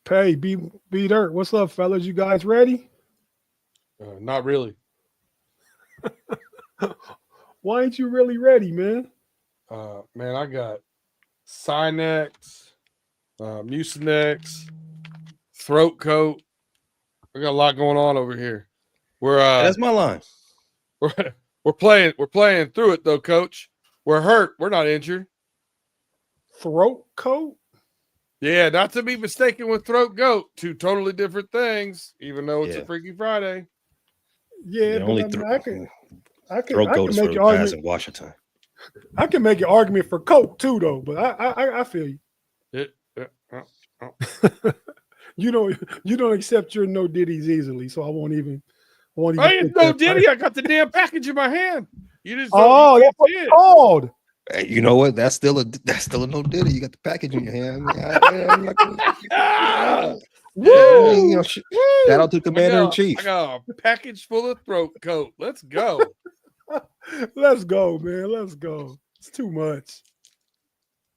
Pay, B Dirt. What's up, fellas? You guys ready? Not really. Why ain't you really ready, man? Man, I got Sinex, Mucinex, throat coat. I got a lot going on over here. That's my line. We're playing through it though, Coach. We're hurt. We're not injured. Throat coat? Yeah, not to be mistaken with throat goat. Two totally different things, even though it's a Freaky Friday. Yeah, but I can throat goat is make for an guys argument in Washington. I can make an argument for coat too, though. But I feel you. You don't accept your no ditties easily, so I won't even. I ain't no ditty. I got the damn package in my hand. You just that's what it's called. Hey, you know what? That's still a no ditty. You got the package in your hand. Shout out to Commander in Chief. I got a package full of throat coat. Let's go. Let's go, man. Let's go. It's too much.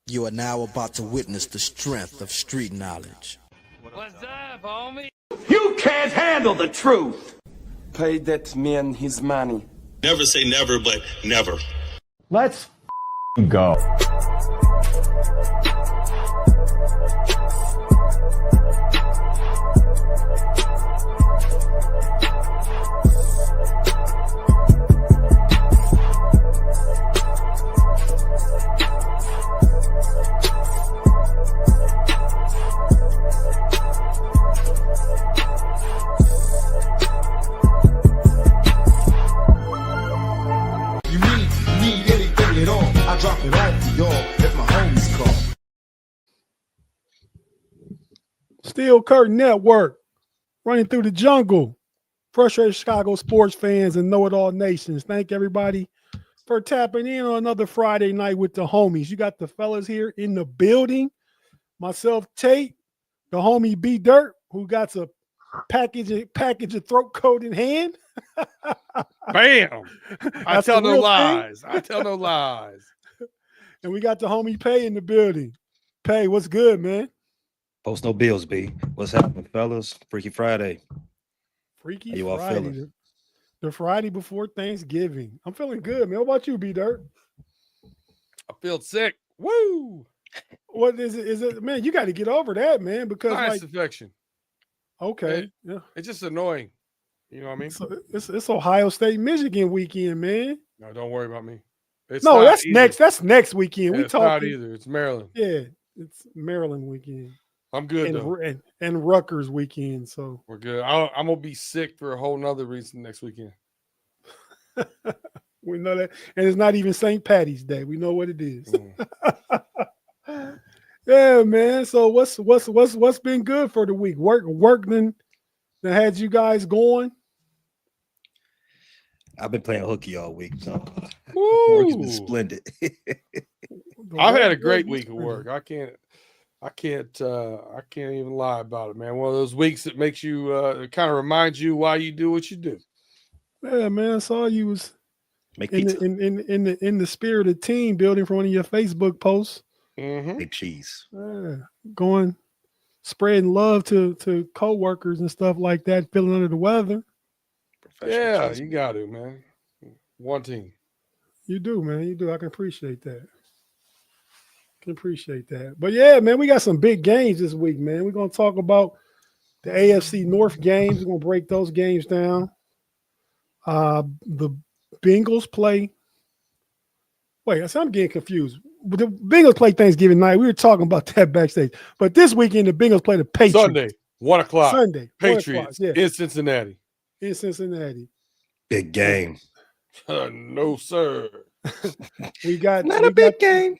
You are now about to witness the strength of street knowledge. What's up, homie? You can't handle the truth. Pay that man his money. Never say never, but never. Let's go. Steel Curtain Network, running through the jungle. Frustrated Chicago sports fans and know-it-all nations. Thank everybody for tapping in on another Friday night with the homies. You got the fellas here in the building. Myself, Tate, the homie B Dirt, who got a package of throat coat in hand. Bam! I tell no lies. I tell no lies. And we got the homie Pay in the building. Pay, what's good, man? Post no bills, B. What's happening, fellas? Freaky Friday. Freaky How you all Friday. feeling? The Friday before Thanksgiving. I'm feeling good, man. What about you, B Dirt? I feel sick. Woo! What is it? Is it, man? You got to get over that, man. Because sinus infection. Okay, yeah, it's just annoying. You know what I mean? It's Ohio State, Michigan weekend, man. No, don't worry about me. That's next. That's next weekend. Yeah, it's not either. It's Maryland. Yeah, it's Maryland weekend. I'm good though. And Rutgers weekend. So we're good. I'm gonna be sick for a whole nother reason next weekend. We know that, and it's not even St. Patty's Day. We know what it is. Yeah, man. So what's been good for the week? Work that had you guys going? I've been playing hooky all week, so work has been splendid. I've had a great week of work. I can't even lie about it, man. One of those weeks that makes you kind of reminds you why you do what you do. Yeah, man. I saw you was in the spirit of team building for one of your Facebook posts. Mm-hmm. Big cheese. Going spreading love to co-workers and stuff like that, feeling under the weather. Yeah, you got to, man. One team. You do, man. You do. I can appreciate that. But yeah, man, we got some big games this week, man. We're going to talk about the AFC North games. We're going to break those games down. The Bengals play. Wait, I'm getting confused. The Bengals play Thanksgiving night. We were talking about that backstage. But this weekend, the Bengals play the Patriots. Sunday, 1 o'clock. Sunday, Patriots in Cincinnati. Big game. No, sir. We got not a big game.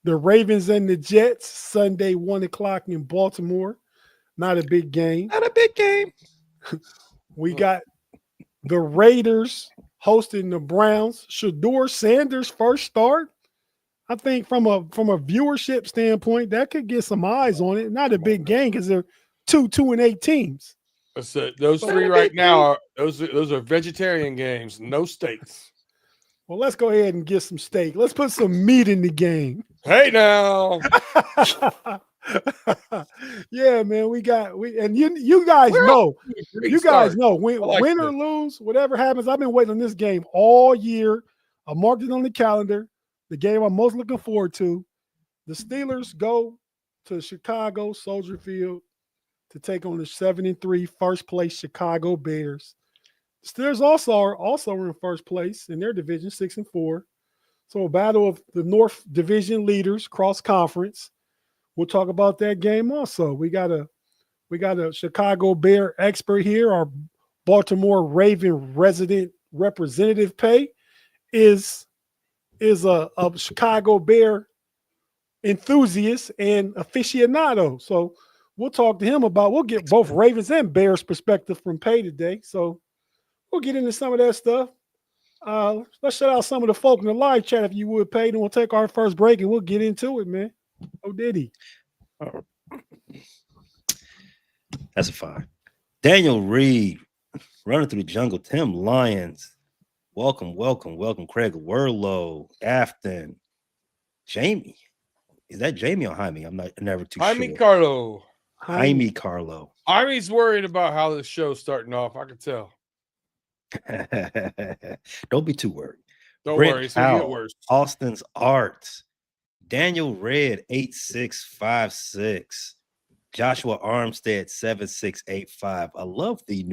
The Ravens and the Jets, Sunday, 1 o'clock in Baltimore. Not a big game. Not a big game. We got the Raiders hosting the Browns. Shador Sanders' first start. I think from a viewership standpoint, that could get some eyes on it. Not a big game because they're 2-8 teams. Those three right now are those are vegetarian games, no steaks. Well, let's go ahead and get some steak. Let's put some meat in the game. Hey now. Yeah, man, and you guys We're off know, to a great you guys start. know I like win or this. lose, whatever happens. I've been waiting on this game all year. I marked it on the calendar. The game I'm most looking forward to. The Steelers go to Chicago Soldier Field to take on the 7-3 first place Chicago Bears. Steelers also are in first place in their division, 6-4. So a battle of the North Division leaders cross conference. We'll talk about that game also. We got a Chicago Bear expert here. Our Baltimore Raven resident representative Pay is a Chicago Bear enthusiast and aficionado. So we'll talk to him about. We'll get both Ravens and Bears perspective from Pay today. So we'll get into some of that stuff. Let's shout out some of the folk in the live chat if you would, Pay, and we'll take our first break and we'll get into it, man. Oh, did he? That's a fine. Daniel Reed, running through the jungle. Tim Lyons, welcome. Craig Werlow, Afton, Jamie. Is that Jamie or Jaime? I'm never too Jaime sure. Carlo. Jaime Carlo. Jaime's worried about how this show's starting off. I can tell. Don't be too worried. Don't Brent worry, it's gonna get Howell, worse. Austin's Arts, Daniel Red 8656, Joshua Armstead 7685. I love the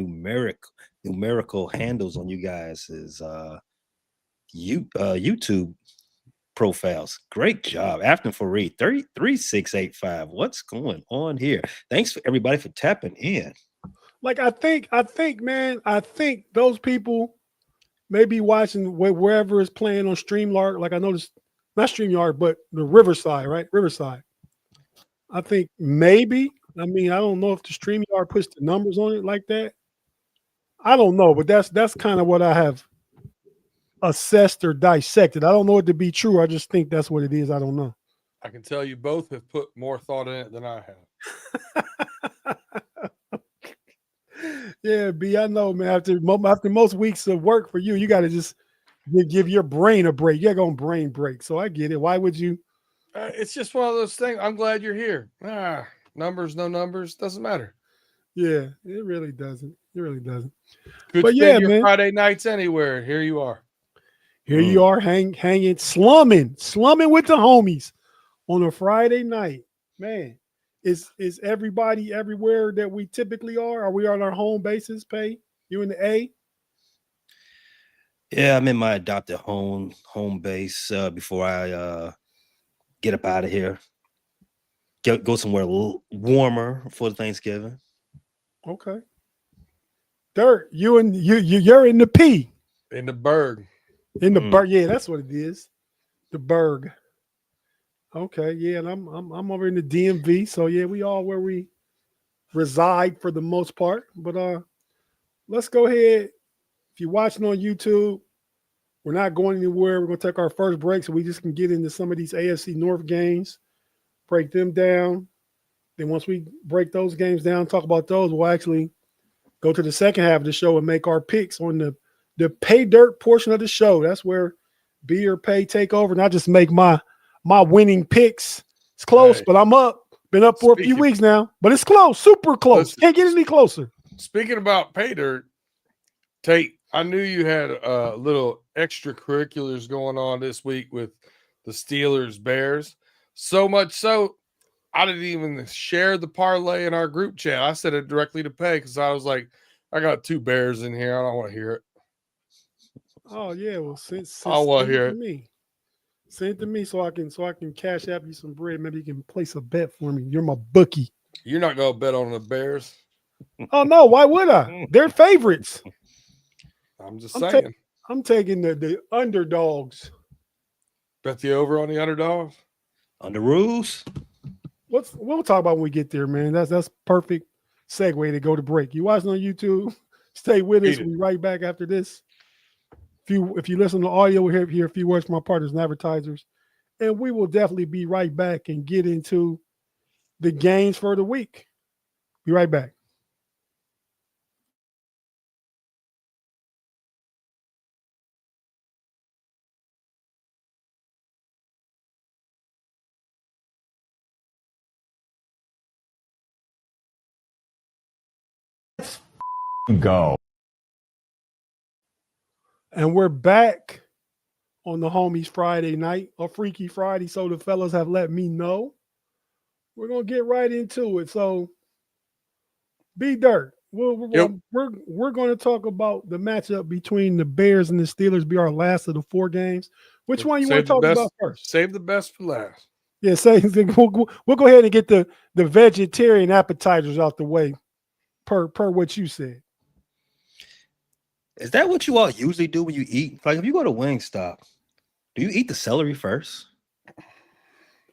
numerical handles on you guys' YouTube profiles. Great job. Afton Fareed 33685. What's going on here? Thanks for everybody for tapping in. Like I think, man, I think those people may be watching wherever it's playing on StreamYard. Like I noticed, not StreamYard, but the Riverside, right? Riverside. I think maybe. I mean, I don't know if the StreamYard puts the numbers on it like that. I don't know, but that's kind of what I have assessed or dissected. I don't know it to be true. I just think that's what it is. I don't know. I can tell you both have put more thought in it than I have. Yeah, B, I know, man. After most weeks of work for you, you got to just give your brain a break. You're going brain break. So I get it. Why would you? It's just one of those things. I'm glad you're here. Numbers, no numbers, doesn't matter. Yeah, it really doesn't. It really doesn't. Could But spend yeah, your man. Friday nights anywhere. Here you are. Here you are hanging, slumming with the homies on a Friday night. Man, is everybody everywhere that we typically are? Are we on our home bases, Pay? You in the A? Yeah, I'm in my adopted home base before I get up out of here. Go somewhere a little warmer for Thanksgiving. Okay. Dirt, you're in the P. In the Berg. In the Berg. Yeah, that's what it is. The Berg. Okay, yeah, and I'm over in the DMV. So yeah, we all where we reside for the most part. But let's go ahead. If you're watching on YouTube, we're not going anywhere. We're going to take our first break so we just can get into some of these AFC North games, break them down. Then once we break those games down, talk about those, we'll actually go to the second half of the show and make our picks on the pay dirt portion of the show. That's where B or Pay take over, and I just make my winning picks. It's close, but I'm up. Been up for a few weeks now, but it's close, super close. Listen, Can't get any closer. Speaking about pay dirt, Tate, I knew you had little extracurriculars going on this week with the Steelers Bears. So much so, I didn't even share the parlay in our group chat. I said it directly to Pay because I was like, I got 2 Bears in here. I don't want to hear it. Oh yeah, well since I want to hear to it. me. Send it to me so I can cash app you some bread. Maybe you can place a bet for me. You're my bookie. You're not gonna bet on the Bears. Oh no, why would I? They're favorites. I'm just saying. I'm taking the underdogs. Bet the over on the underdogs. On the rules. We'll talk about when we get there, man. That's perfect segue to go to break. You watching on YouTube? Stay with us. We'll be right back after this. If you listen to audio, we'll hear a few words from our partners and advertisers. And we will definitely be right back and get into the games for the week. Be right back. Go. And we're back on the Homies Friday night, a Freaky Friday. So the fellas have let me know. We're gonna get right into it. So, B Dirt. We're going to talk about the matchup between the Bears and the Steelers. Be our last of the 4 games. Which one you want to talk about first? Save the best for last. Yeah, we'll go ahead and get the vegetarian appetizers out the way, per what you said. Is that what you all usually do when you eat? Like if you go to Wingstop, do you eat the celery first?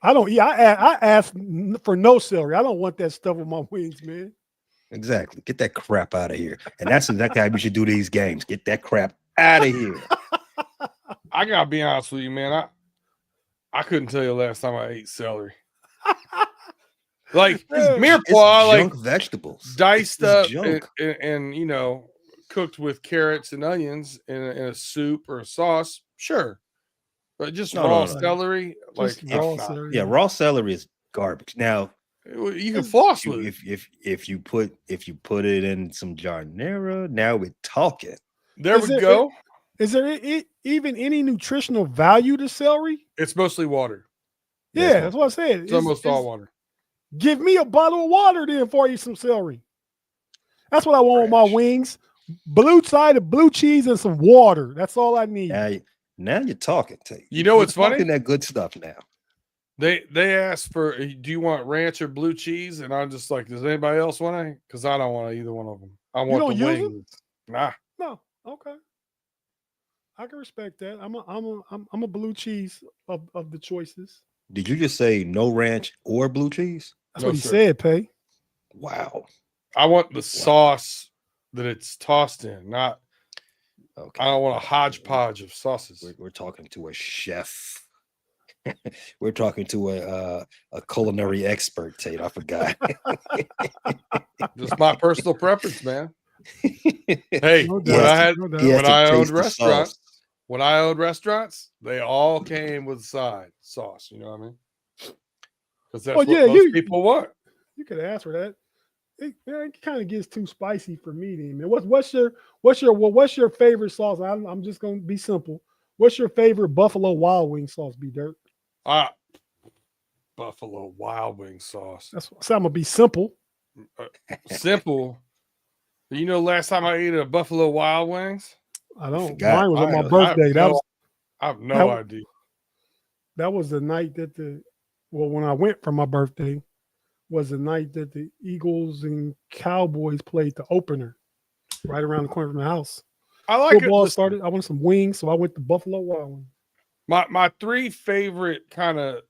I don't eat. I ask for no celery. I don't want that stuff with my wings, man. Exactly. Get that crap out of here. And that's exactly how we should do these games. Get that crap out of here. I gotta be honest with you, man. I couldn't tell you the last time I ate celery. Like mirepoix, like vegetables, diced up and you know, cooked with carrots and onions in a soup or a sauce. Sure, but just raw celery, like raw celery. Yeah, raw celery is garbage. Now you can floss with it. If you put it in some giardiniera, now we're talking. There we go. Is there even any nutritional value to celery? It's mostly water. Yeah, that's what I said. It's almost all water. Give me a bottle of water then before I eat some celery. That's what I want with my wings. Blue side of blue cheese and some water. That's all I need. Now you're talking to you. You know what's funny? That good stuff now. They asked for, do you want ranch or blue cheese? And I'm just like, does anybody else want any? Because I don't want either one of them. I want the wings. Nah. No. Okay. I can respect that. I'm a blue cheese of the choices. Did you just say no ranch or blue cheese? That's what he said, Pay. Wow. I want the sauce that it's tossed in, not. Okay. I don't want a hodgepodge of sauces. We're talking to a chef. We're talking to a culinary expert, Tate. I forgot. Just my personal preference, man. Hey, when I owned restaurants, they all came with side sauce. You know what I mean? Because that's what most people want. You could ask for that. It kind of gets too spicy for me, then, man. What's your favorite sauce? I'm just gonna be simple. What's your favorite Buffalo Wild Wing sauce, B Dirt? Buffalo Wild Wing sauce. So I'm gonna be simple. Simple. You know, last time I ate a Buffalo Wild Wings, I don't. Mine was on my birthday. I have no idea. That was the night that when I went for my birthday, was the night that the Eagles and Cowboys played the opener, right around the corner from the house. I like football started. I wanted some wings, so I went to Buffalo Wild Wings. My 3 favorite kind of,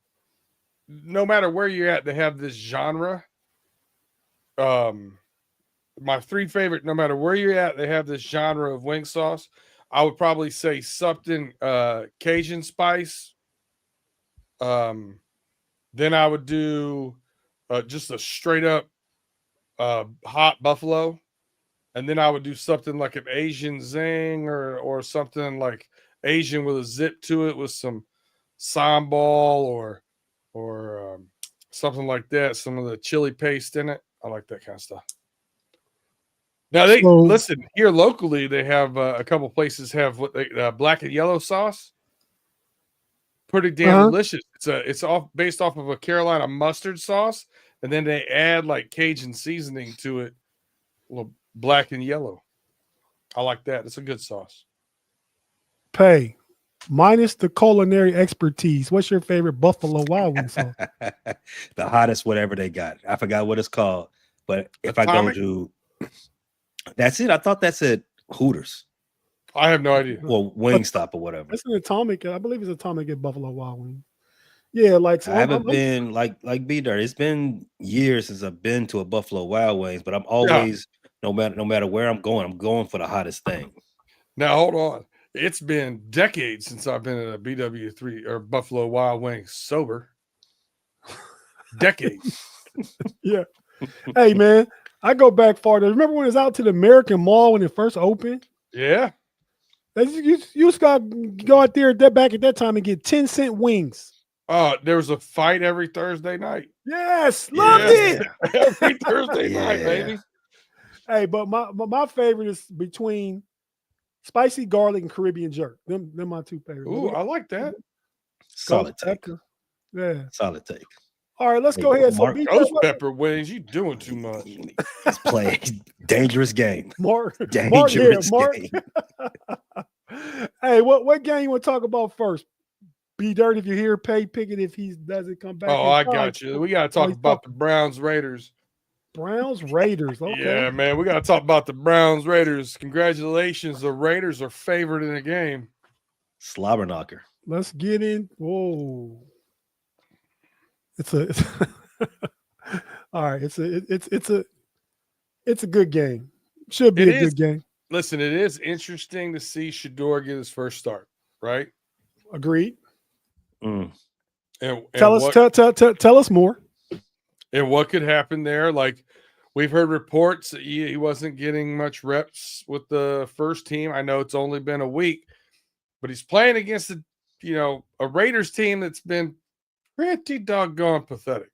no matter where you're at, they have this genre. My 3 favorite, no matter where you're at, they have this genre of wing sauce. I would probably say something Cajun spice. Then I would do just a straight up hot buffalo. And then I would do something like an Asian zing or something like Asian with a zip to it with some sambal or something like that. Some of the chili paste in it. I like that kind of stuff. Now listen here locally. They have a couple places have what they black and yellow sauce. Pretty damn delicious. It's all based off of a Carolina mustard sauce, and then they add like Cajun seasoning to it, a little black and yellow. I like that. It's a good sauce. Pay minus the culinary expertise. What's your favorite Buffalo Wild Wing sauce? The hottest, whatever they got. I forgot what it's called, but if Atomic? I go to. That's it. I thought that's at Hooters. I have no idea. Well, Wingstop or whatever. It's an Atomic. I believe it's Atomic at Buffalo Wild Wings. Yeah, like so I haven't been like B Dirt. It's been years since I've been to a Buffalo Wild Wings, but I'm always no matter where I'm going for the hottest thing. Now hold on. It's been decades since I've been at a BW3 or Buffalo Wild Wings sober. Decades. Yeah. Hey man. I go back farther. Remember when it was out to the American Mall when it first opened? Yeah. You just got to go out there back at that time and get 10-cent wings. There was a fight every Thursday night. Yes. Loved it. Every Thursday night, baby. Hey, but my favorite is between spicy garlic and Caribbean jerk. Them my two favorites. Ooh, I like that. Solid take. Pepper. Yeah. Solid take. All right, let's Hey, go ahead. So Mark- BJ, Ghost pepper wings, you doing too much. He's playing dangerous game. Mark, Dangerous Mark. game. Hey, what game you want to talk about first? Be Dirt, if you're here, pick it if he doesn't come back. Oh, I got you. We got to talk about the Browns Raiders. Browns Raiders. Okay. Yeah, man, we got to talk about the Browns Raiders. Congratulations, the Raiders are favored in the game. Slobber knocker. Let's get in. Whoa. It's a all right. It's a good game. Should be a good game. Listen, it is interesting to see Shador get his first start, right? Agreed. Mm. And tell us more. And what could happen there? Like, we've heard reports that he wasn't getting much reps with the first team. I know it's only been a week, but he's playing against a Raiders team that's been pretty doggone pathetic.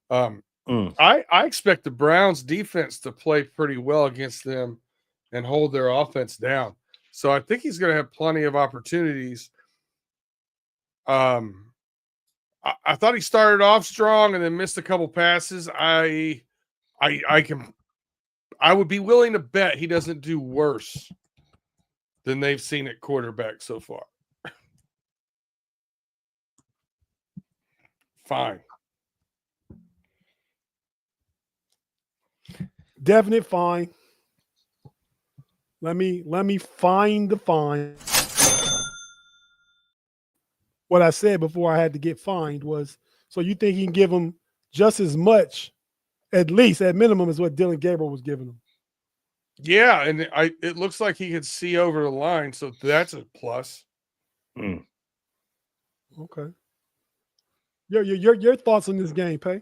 I expect the Browns defense to play pretty well against them and hold their offense down. So I think he's going to have plenty of opportunities. I thought he started off strong and then missed a couple passes. I would be willing to bet he doesn't do worse than they've seen at quarterback so far. Fine. Definite fine. Let me find the fine. What I said before I had to get fined was, so you think he can give him just as much, at least at minimum, as what Dylan Gabriel was giving him? Yeah, and it looks like he could see over the line, so that's a plus. Mm. Okay. Your thoughts on this game, Pay?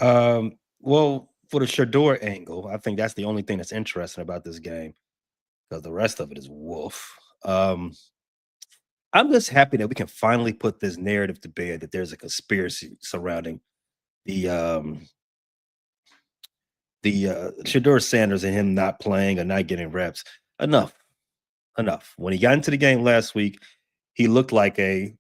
Well, for the Shador angle, I think that's the only thing that's interesting about this game, because the rest of it is woof. I'm just happy that we can finally put this narrative to bed that there's a conspiracy surrounding the Shador Sanders and him not playing or not getting reps. Enough. When he got into the game last week, he looked like a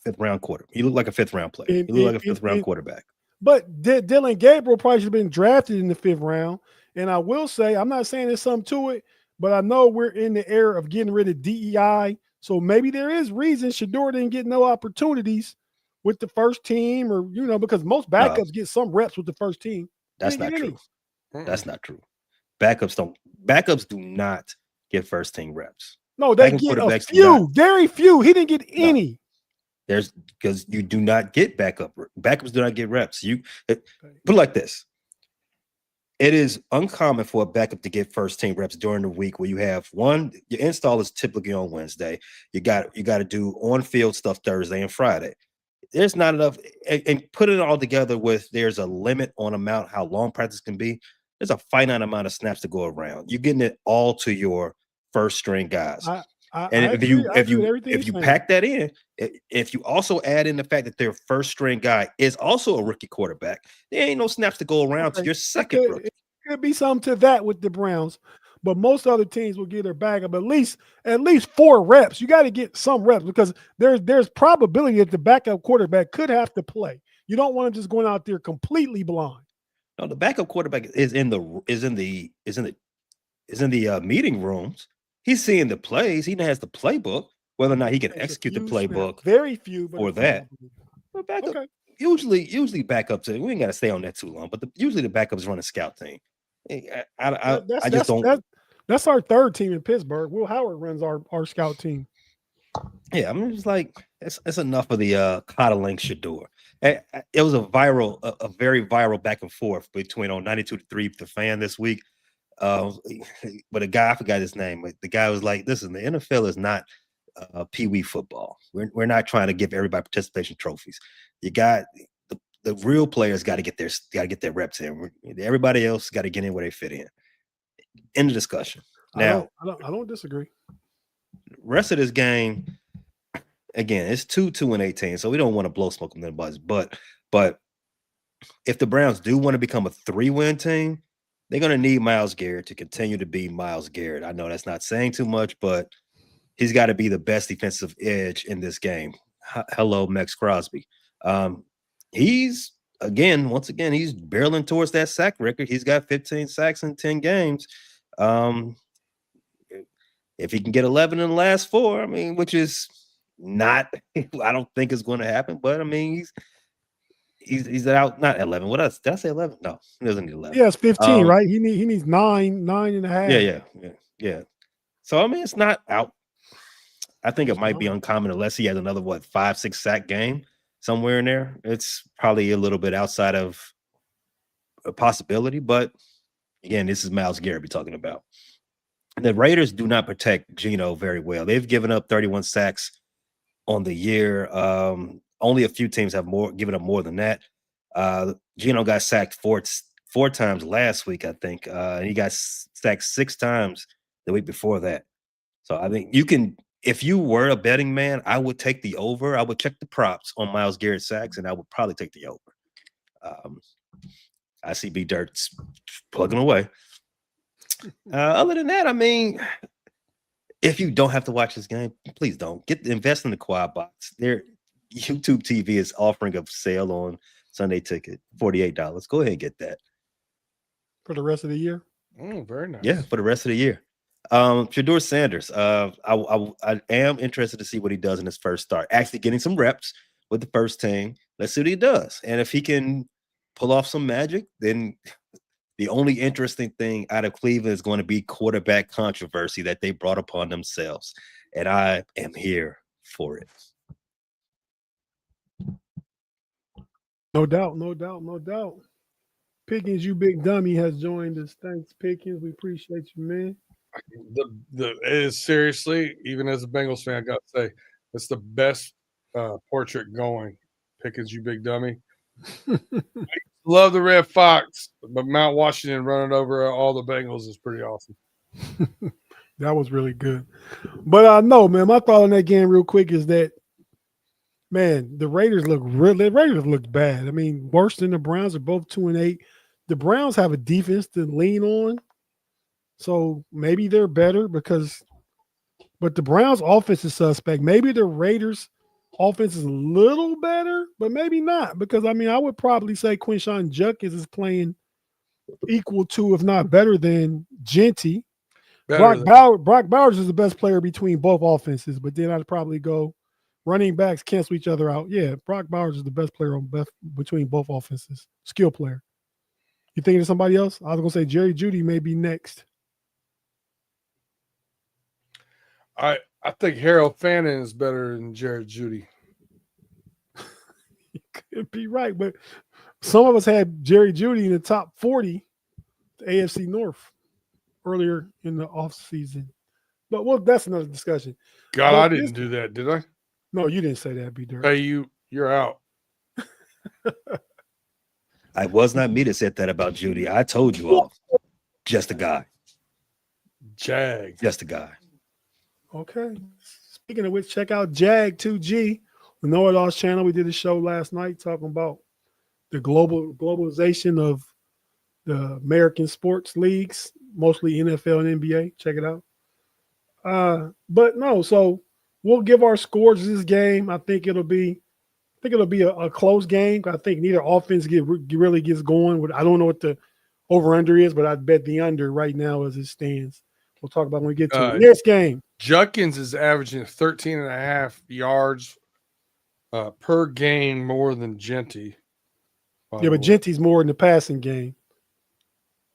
fifth-round quarterback. He looked like a fifth-round player. He looked like a fifth-round quarterback. But Dylan Gabriel probably should have been drafted in the 5th round. And I will say, I'm not saying there's something to it, but I know we're in the era of getting rid of DEI. So maybe there is reason Shador didn't get no opportunities with the first team, or, because most backups get some reps with the first team. That's not true. That's not true. Backups do not get first team reps. No, they get a few, very few. He didn't get any. There's because you do not get backups do not get reps. Put it like this. It is uncommon for a backup to get first team reps during the week where you have your install is typically on Wednesday. You got to do on field stuff Thursday and Friday. There's not enough, and put it all together with there's a limit on how long practice can be. There's a finite amount of snaps to go around. You're getting it all to your first string guys. If you pack that in, if you also add in the fact that their first string guy is also a rookie quarterback, there ain't no snaps to go around to your second rookie. It could be something to that with the Browns, but most other teams will give their backup at least 4 reps. You got to get some reps because there's probability that the backup quarterback could have to play. You don't want to just going out there completely blind. No, the backup quarterback is in the meeting rooms. He's seeing the plays. He has the playbook. Whether or not he can execute the playbook, very few for that. But backup, usually backups. We ain't got to stay on that too long. But usually the backups run a scout team. I just don't. That's our 3rd team in Pittsburgh. Will Howard runs our scout team. Yeah, I'm just like it's enough of the coddling Shador. It was a very viral back and forth between on 92.3 The Fan this week. But a guy, I forgot his name. The guy was like, "Listen, the NFL is not pee-wee football. We're not trying to give everybody participation trophies. You got the real players got to get their reps in. Everybody else got to get in where they fit in." End of discussion. Now, I don't disagree. Rest of this game, again, it's 2-18, so we don't want to blow smoke on their buzz. But if the Browns do want to become a 3-win team, they're going to need Myles Garrett to continue to be Myles Garrett. I know that's not saying too much, but he's got to be the best defensive edge in this game. Hello, Max Crosby. He's once again, he's barreling towards that sack record. He's got 15 sacks in 10 games. If he can get 11 in the last 4, I mean, which is not, I don't think is going to happen. But I mean, he's out, not 11. What else? Did I say 11? No, he doesn't need 11. Yeah, it's 15, right? He needs 9.5. Yeah. So I mean, it's not out. I think it might be uncommon unless he has another 5-6 sack game somewhere in there. It's probably a little bit outside of a possibility, but again, this is Myles Garrett we're talking about. The Raiders do not protect Geno very well. They've given up 31 sacks on the year. Only a few teams have given up more than that. Geno got sacked four times last week, I think. He got sacked 6 times the week before that. So I think you can, if you were a betting man, I would take the over. I would check the props on Myles Garrett sacks, and I would probably take the over. I see B Dirt's plugging away. Other than that, I mean, if you don't have to watch this game, please don't. Invest in the Quad Box. Their YouTube TV is offering a sale on Sunday Ticket, $48. Go ahead and get that For the rest of the year? Very nice. Yeah, for the rest of the year. Shedeur Sanders, I am interested to see what he does in his first start. Actually getting some reps with the first team. Let's see what he does. And if he can pull off some magic, then the only interesting thing out of Cleveland is going to be quarterback controversy that they brought upon themselves. And I am here for it. No doubt. Pickens, you big dummy, has joined us. Thanks, Pickens. We appreciate you, man. It is seriously, even as a Bengals fan, I got to say, it's the best portrait going. Pickens, you big dummy. Love the Red Fox, but Mount Washington running over all the Bengals is pretty awesome. That was really good. But no, man, my thought on that game real quick is that, man, the Raiders looked bad. I mean, worse than the Browns. Are both 2-8. The Browns have a defense to lean on. So maybe they're better but the Browns offense is suspect. Maybe the Raiders offense is a little better, but maybe not. Because I mean, I would probably say Quinshon Judkins is playing equal to, if not better than, Genty. Brock Bowers is the best player between both offenses, but then I'd probably go running backs cancel each other out. Yeah, Brock Bowers is the best player between both offenses. Skill player. You thinking of somebody else? I was gonna say Jerry Jeudy may be next. I think Harold Fannin is better than Jared Jeudy. You could be right, but some of us had Jerry Jeudy in the top 40, the AFC North, earlier in the offseason. But well, that's another discussion. God, I didn't do that, did I? No, you didn't say that, B Dirt. Hey, you're out. I was not me that said that about Jeudy. I told you all. Just a guy. Jag. Just a guy. Okay. Speaking of which, check out Jag2G, the Know It All's channel. We did a show last night talking about the globalization of the American sports leagues, mostly NFL and NBA. Check it out. But no, so we'll give our scores this game. I think it'll be a close game. I think neither offense really gets going. I don't know what the over-under is, but I'd bet the under right now as it stands. We'll talk about when we get to the next game. Judkins is averaging 13.5 yards per game more than Genty. Yeah, but Genty's more in the passing game.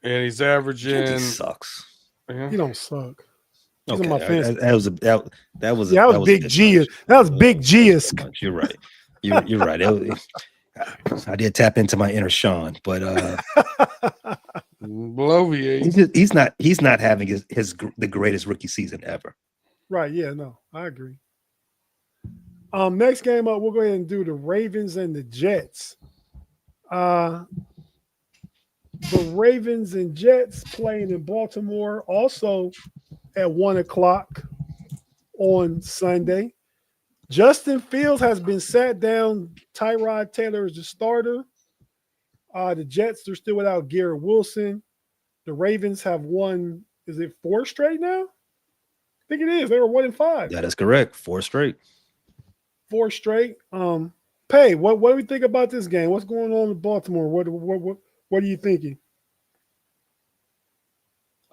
And he's averaging. Genty sucks. Yeah. He don't suck. He's Okay, on my fence. That was Big G. That was Big G-esque. You're right. You're right. I did tap into my inner Sean, but Blovier. he's not having the greatest rookie season ever. Right. Yeah. No, I agree. Next game up, we'll go ahead and do the Ravens and the Jets. The Ravens and Jets playing in Baltimore, also at 1:00 on Sunday. Justin Fields has been sat down. Tyrod Taylor is the starter. The Jets are still without Garrett Wilson. The Ravens have won. Is it 4 straight now? I think it is. They were 1-5. That is correct. 4 straight. 4 straight. Pay. What do we think about this game? What's going on in Baltimore? What are you thinking?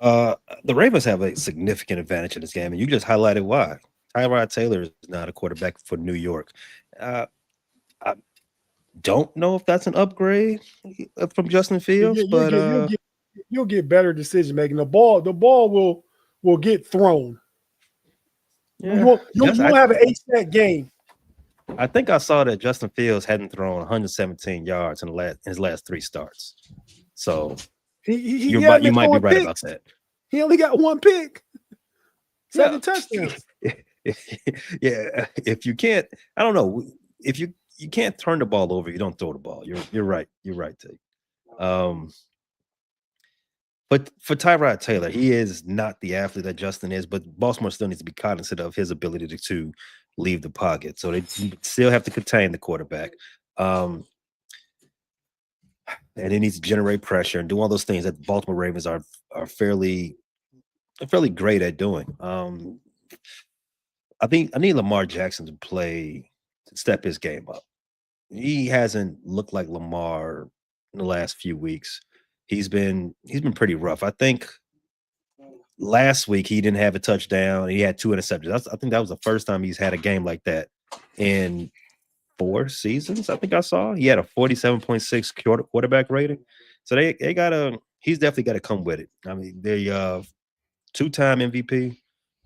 The Ravens have a significant advantage in this game, and you just highlighted why. Tyrod Taylor is not a quarterback for New York. I don't know if that's an upgrade from Justin Fields, You'll get better decision making. The ball will get thrown. yeah, You won't have an 8-sack game. I think I saw that Justin Fields hadn't thrown 117 yards in his last 3 starts. So you might be right about that. He only got 1 pick, 7 touchdowns. Yeah, if you can't, I don't know, if you can't turn the ball over, you don't throw the ball. You're right. You're right, Tate. But for Tyrod Taylor, he is not the athlete that Justin is, but Baltimore still needs to be cognizant of his ability to leave the pocket. So they still have to contain the quarterback. And it needs to generate pressure and do all those things that the Baltimore Ravens are fairly great at doing. I need Lamar Jackson to step his game up. He hasn't looked like Lamar in the last few weeks. He's been pretty rough. I think last week he didn't have a touchdown. He had 2 interceptions. I think that was the first time he's had a game like that in 4 seasons. I think I saw he had a 47.6 quarterback rating. So he's definitely got to come with it. I mean, they 2-time MVP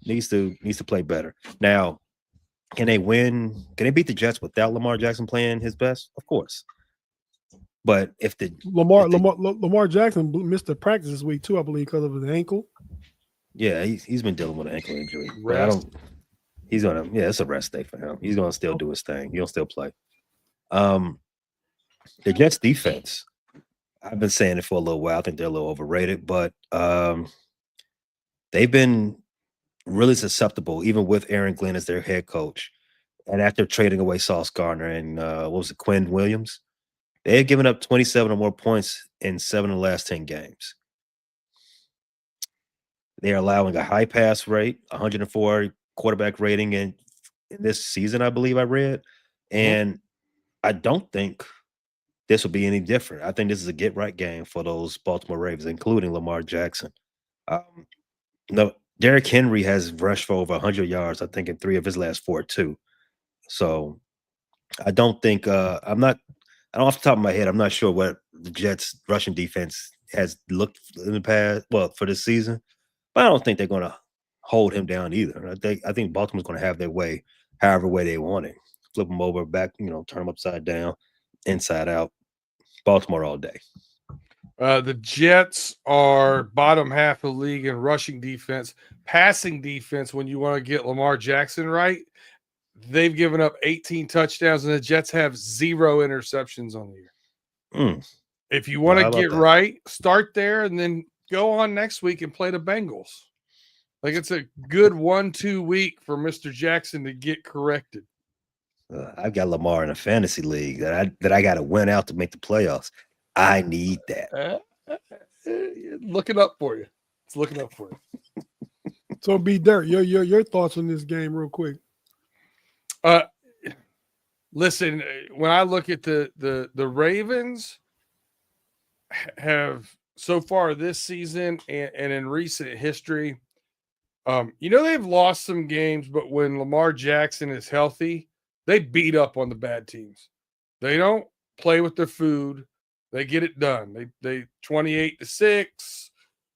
needs to play better. Now, can they win? Can they beat the Jets without Lamar Jackson playing his best? Of course. But if Lamar Jackson missed the practice this week too, I believe, because of his ankle. Yeah, he's been dealing with an ankle injury. It's a rest day for him. He's gonna still do his thing. He'll still play. The Jets defense, I've been saying it for a little while. I think they're a little overrated, but they've been really susceptible, even with Aaron Glenn as their head coach. And after trading away Sauce Gardner and Quinn Williams, they had given up 27 or more points in 7 of the last 10 games. They're allowing a high pass rate, 104 quarterback rating in this season, I believe I read. And I don't think this will be any different. I think this is a get-right game for those Baltimore Ravens, including Lamar Jackson. Derrick Henry has rushed for over 100 yards, I think, in 3 of his last 4 too. So I don't think off the top of my head, I'm not sure what the Jets' rushing defense has looked in the past, for this season. But I don't think they're going to hold him down either. I think Baltimore's going to have their way, however way they want it. Flip them over, back, turn them upside down, inside out. Baltimore all day. The Jets are bottom half of the league in rushing defense, passing defense. When you want to get Lamar Jackson right, they've given up 18 touchdowns, and the Jets have 0 interceptions on the year. If you want to get right, start there, and then go on next week and play the Bengals. Like, it's a good 1-2 week for Mr. Jackson to get corrected. I've got Lamar in a fantasy league that I got to win out to make the playoffs. I need that. Looking up for you. It's looking up for you. So, B. Dirt, your thoughts on this game, real quick. Listen, when I look at the Ravens have so far this season and in recent history, they've lost some games, but when Lamar Jackson is healthy, they beat up on the bad teams. They don't play with their food. They get it done. They 28-6,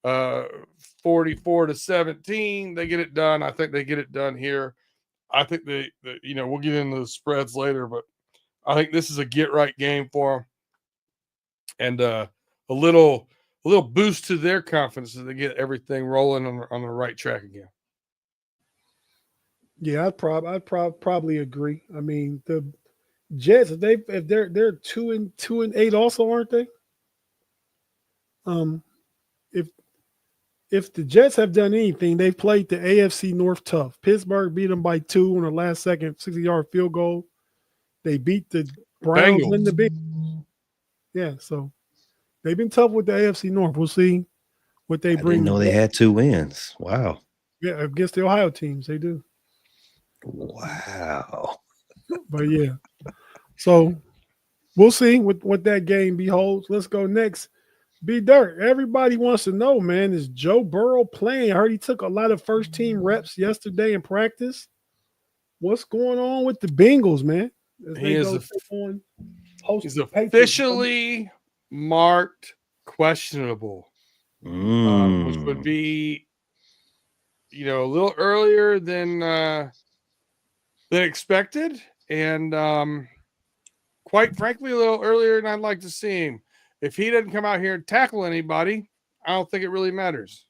44-17. They get it done. I think they get it done here. I think we'll get into the spreads later, but I think this is a get right game for them, and a little boost to their confidence as they get everything rolling on the right track again. Yeah, I'd probably agree. I mean, the Jets, they're 2-8 also, aren't they? If the Jets have done anything, they've played the AFC North tough. Pittsburgh beat them by 2 on a last-second 60-yard field goal. They beat the Browns in the big. Yeah, so they've been tough with the AFC North. We'll see what they I bring. didn't know they had 2 wins. Wow. Yeah, against the Ohio teams, they do. Wow. But yeah, so we'll see what that game beholds. Let's go next. B Dirt. Everybody wants to know, man, is Joe Burrow playing? I heard he took a lot of first team reps yesterday in practice. What's going on with the Bengals, man? As He they is go take on host he's the Patriots. officially marked questionable, which would be, a little earlier than expected, and quite frankly, a little earlier than I'd like to see him. If he doesn't come out here and tackle anybody, I don't think it really matters.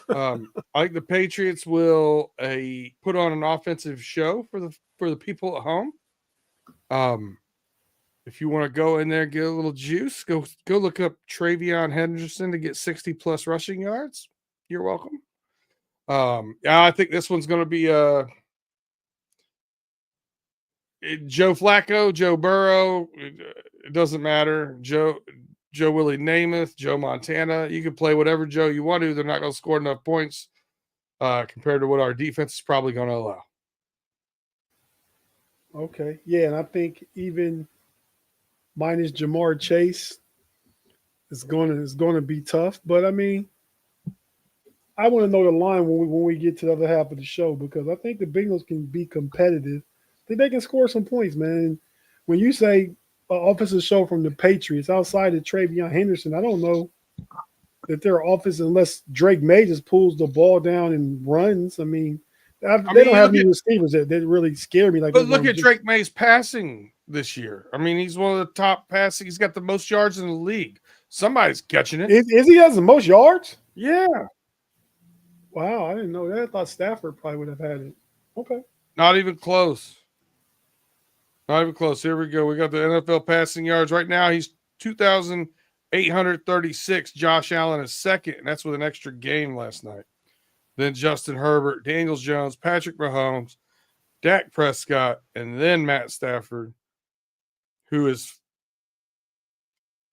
I think the Patriots will put on an offensive show for the people at home. If you want to go in there and get a little juice, go look up Travion Henderson to get 60 plus rushing yards. You're welcome. I think this one's going to be Joe Flacco, Joe Burrow. It doesn't matter. Joe Willie Namath, Joe Montana. You can play whatever Joe you want to. They're not going to score enough points compared to what our defense is probably going to allow. Okay. Yeah, and I think even minus Jamar Chase is going to be tough. But I mean, I want to know the line when we get to the other half of the show, because I think the Bengals can be competitive. I think they can score some points, man. When you say offensive show from the Patriots outside of Travion Henderson, I don't know that their offense, unless Drake May just pulls the ball down and runs. I mean, they don't have any receivers that really scare me. But look at Drake May's passing this year. I mean, he's one of the top passing. He's got the most yards in the league. Somebody's catching it. Is he has the most yards? Yeah. Wow, I didn't know that. I thought Stafford probably would have had it. Okay. Not even close. Not even close. Here we go. We got the NFL passing yards. Right now, he's 2,836. Josh Allen is second, and that's with an extra game last night. Then Justin Herbert, Daniel Jones, Patrick Mahomes, Dak Prescott, and then Matt Stafford, who is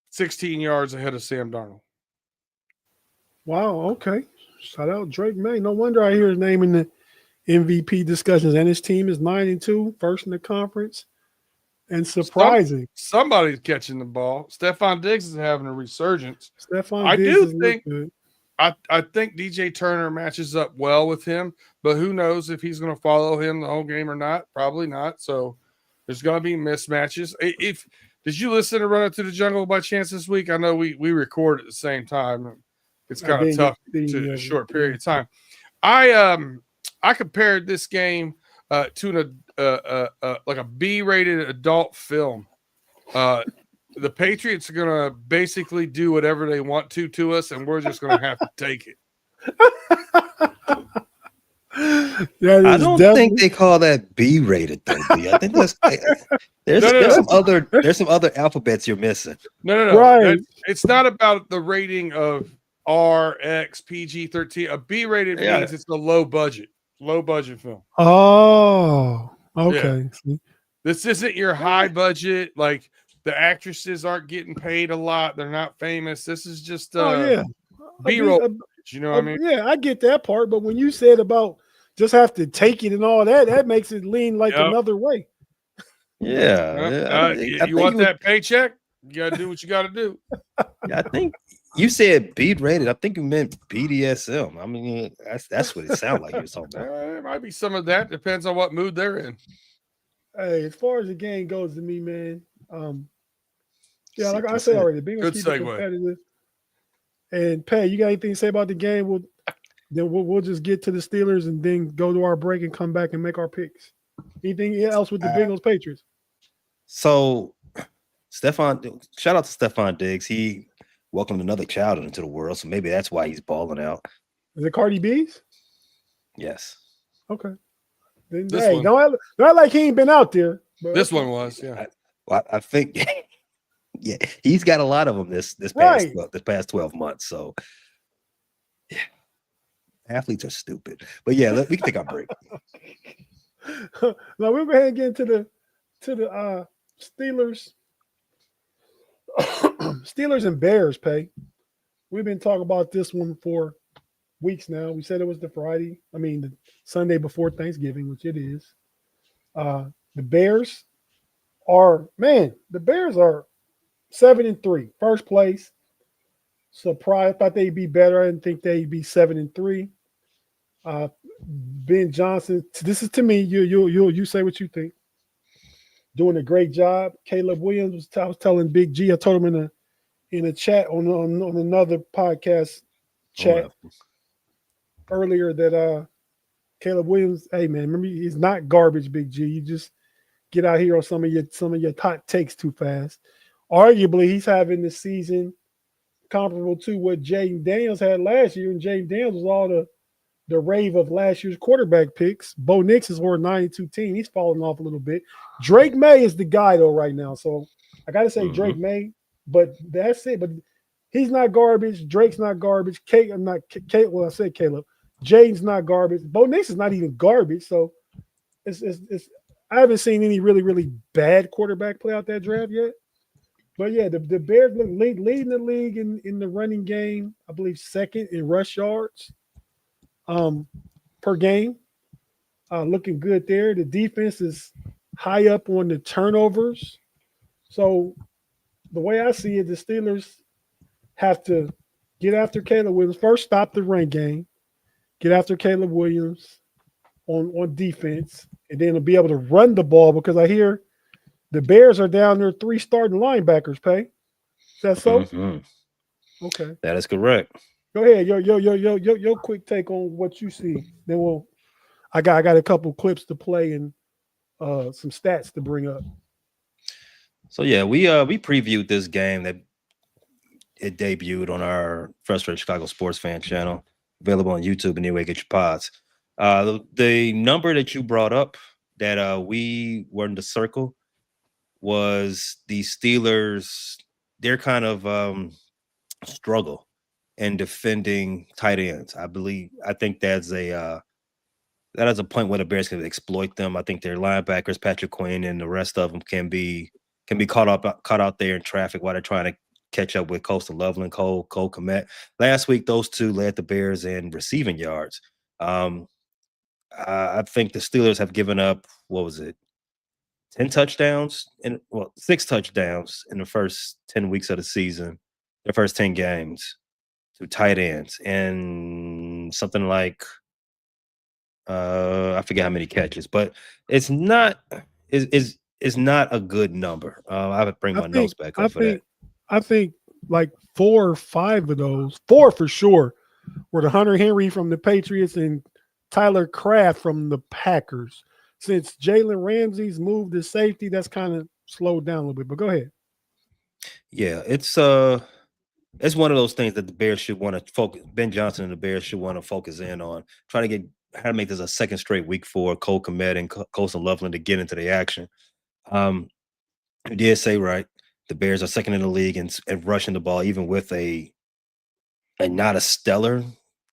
16 yards ahead of Sam Darnold. Wow, okay. Shout out Drake May. No wonder I hear his name in the MVP discussions. And his team is 9-2, first in the conference. And surprising. Somebody's catching the ball. Stephon Diggs is having a resurgence. I think DJ Turner matches up well with him, but who knows if he's going to follow him the whole game or not? Probably not. So there's going to be mismatches. Did you listen to Run It to the Jungle by chance this week? I know we record at the same time. It's kind of tough to a short period of time. I compared this game to like a B-rated adult film. The Patriots are going to basically do whatever they want to us, and we're just going to have to take it. I don't think they call that B-rated though. I think there's some other alphabets you're missing. No. Right. It's not about the rating of R, X, PG, 13. A B-rated means it's a low budget film. Oh, okay. Yeah. This isn't your high budget. Like the actresses aren't getting paid a lot. They're not famous. This is just B-roll. You know what I mean? Yeah, I get that part. But when you said about just have to take it and all that, that makes it lean like another way. Yeah. You want that paycheck? You got to do what you got to do. I think you said B-rated. I think you meant BDSM. I mean, that's what it sounded like you were talking about. There might be some of that. Depends on what mood they're in. Hey, as far as the game goes to me, man, like I said already, the Bengals keep it competitive. And Pat, you got anything to say about the game? We'll just get to the Steelers and then go to our break and come back and make our picks. Anything else with the Bengals Patriots? So, shout out to Stephon Diggs. He welcomed another child into the world, so maybe that's why he's balling out. Is it Cardi B's? Yes. Okay. Then, don't act like he ain't been out there. This one was, yeah. I think, yeah, he's got a lot of them this past 12 months. So, yeah, athletes are stupid. But yeah, we can take our break. Now we'll go ahead and get into the Steelers. Steelers and Bears, Pay. we've been talking about this one for weeks now. We said it was the Sunday before Thanksgiving, which it is. The Bears are 7-3, first place. Surprised, I thought they'd be better. I didn't think they'd be 7-3. Ben Johnson, this is to me. You say what you think. Doing a great job. Caleb Williams I was telling Big G. I told him in a chat on another podcast chat earlier that Caleb Williams. Hey man, remember he's not garbage. Big G. You just get out here on some of your hot takes too fast. Arguably, he's having the season comparable to what Jaden Daniels had last year, and Jaden Daniels was all the rave of last year's quarterback picks. Bo Nix is worth 92 team. He's falling off a little bit. Drake May is the guy though right now. So I got to say Drake May, but that's it. But he's not garbage. Drake's not garbage. Well, I said Caleb. Jaden's not garbage. Bo Nix is not even garbage. So it's I haven't seen any really, really bad quarterback play out that draft yet. But yeah, the Bears look leading the league in the running game. I believe second in rush yards per game. Looking good there. The defense is high up on the turnovers. So the way I see it, the Steelers have to get after Caleb Williams. First, stop the run game. Get after Caleb Williams on defense. And then to be able to run the ball, because I hear the Bears are down their 3 starting linebackers, Pay. Is that so? Mm-hmm. Okay. That is correct. Go ahead. Your quick take on what you see. Then I got a couple clips to play and some stats to bring up. So yeah, we previewed this game that it debuted on our Frustrated Chicago Sports Fan channel, available on YouTube anyway. Get your pods. The number that you brought up that we were in the circle was the Steelers. Their kind of struggle in defending tight ends. I think that's that is a point where the Bears can exploit them. I think their linebackers, Patrick Quinn and the rest of them, can be caught out there in traffic while they're trying to catch up with Coastal Loveland, Cole Kmet. Last week, those two led the Bears in receiving yards. I think the Steelers have given up, 10 touchdowns, 6 touchdowns in the first 10 weeks of the season, their first 10 games to tight ends, and something like I forget how many catches, but it's not a good number. I would bring my notes back up for that. I think like 4 or 5 of those, 4 for sure, were the Hunter Henry from the Patriots and Tyler Kraft from the Packers. Since Jalen Ramsey's moved to safety, that's kind of slowed down a little bit. But go ahead. Yeah, it's one of those things that the Bears should want to focus. Ben Johnson and the Bears should want to focus in on, trying to get how to make this a second straight week for Cole Kmet and Coastal Loveland to get into the action. You did say right. The Bears are second in the league and rushing the ball, even with a not a stellar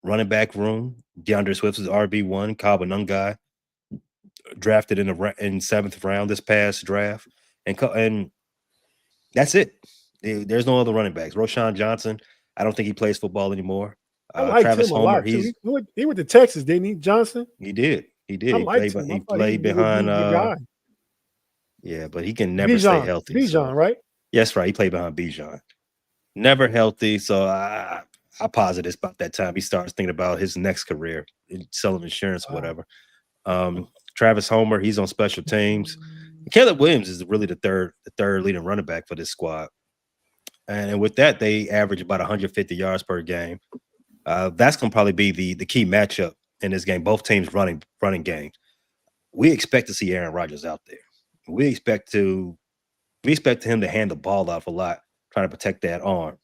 running back room. DeAndre Swift is RB1, Kyle Benungai, drafted in 7th round this past draft, and that's it. There's no other running backs. Roshan Johnson, I don't think he plays football anymore. I like Travis him a Homer, lot too. He went to Texas, didn't he, Johnson? He did. He Played behind. Yeah, but he can never stay healthy. Bijan, right? Yes, right. He played behind Bijan. Never healthy. So I posit it's about that time he starts thinking about his next career, selling insurance or whatever. Travis Homer, he's on special teams. Caleb Williams is really the third leading running back for this squad. And with that, they average about 150 yards per game. That's going to probably be the key matchup in this game. Both teams running games. We expect to see Aaron Rodgers out there. We expect him to hand the ball off a lot, trying to protect that arm.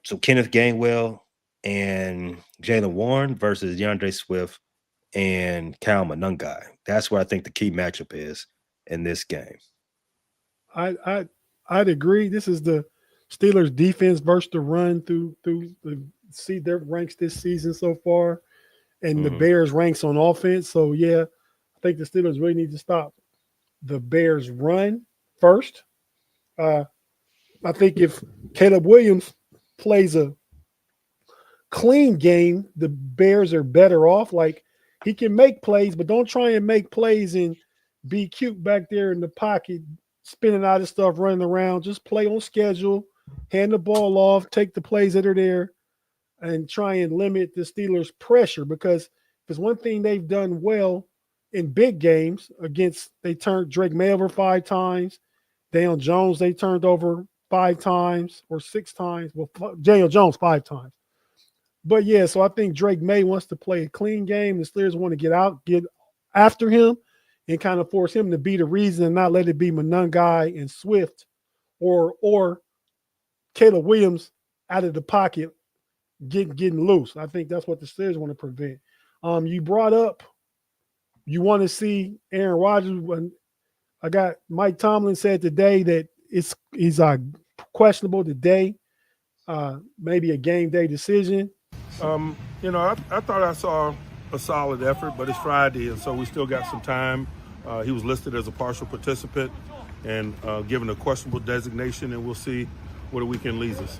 So Kenneth Gainwell and Jaylen Warren versus DeAndre Swift and Kyle Benungai. That's where I think the key matchup is in this game. I'd agree. This is the Steelers defense versus the run through see their ranks this season so far, and the Bears ranks on offense. So yeah, I think the Steelers really need to stop the Bears run first. I think if Caleb Williams plays a clean game, the Bears are better off. Like, he can make plays, but don't try and make plays and be cute back there in the pocket, spinning out of stuff, running around. Just play on schedule, hand the ball off, take the plays that are there, and try and limit the Steelers' pressure. Because if it's one thing they've done well in big games against, they turned Drake May over 5 times. Daniel Jones, they turned over 5 times or 6 times. Well, Daniel Jones 5 times. But yeah, so I think Drake May wants to play a clean game. The Steelers want to get after him and kind of force him to be the reason and not let it be Monangai and Swift or Caleb Williams out of the pocket getting loose. I think that's what the Steelers want to prevent. You brought up you want to see Aaron Rodgers. When I got Mike Tomlin said today that he's questionable today, maybe a game day decision. I thought I saw a solid effort, but it's Friday, and so we still got some time. He was listed as a partial participant and given a questionable designation, and we'll see where the weekend leads us.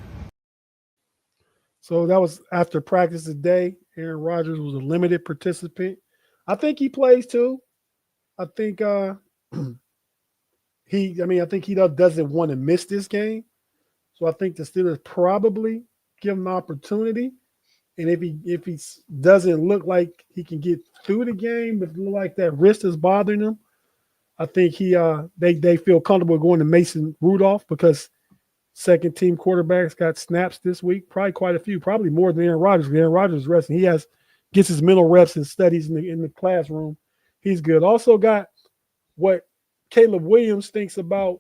So that was after practice today. Aaron Rodgers was a limited participant. I think he plays too. I think I think he doesn't want to miss this game. So I think the Steelers probably give him an opportunity. And if he doesn't look like he can get through the game, but look like that wrist is bothering him, I think they feel comfortable going to Mason Rudolph, because second team quarterbacks got snaps this week, probably quite a few, probably more than Aaron Rodgers. Aaron Rodgers is resting. He gets his mental reps and studies in the classroom. He's good. Also got what Caleb Williams thought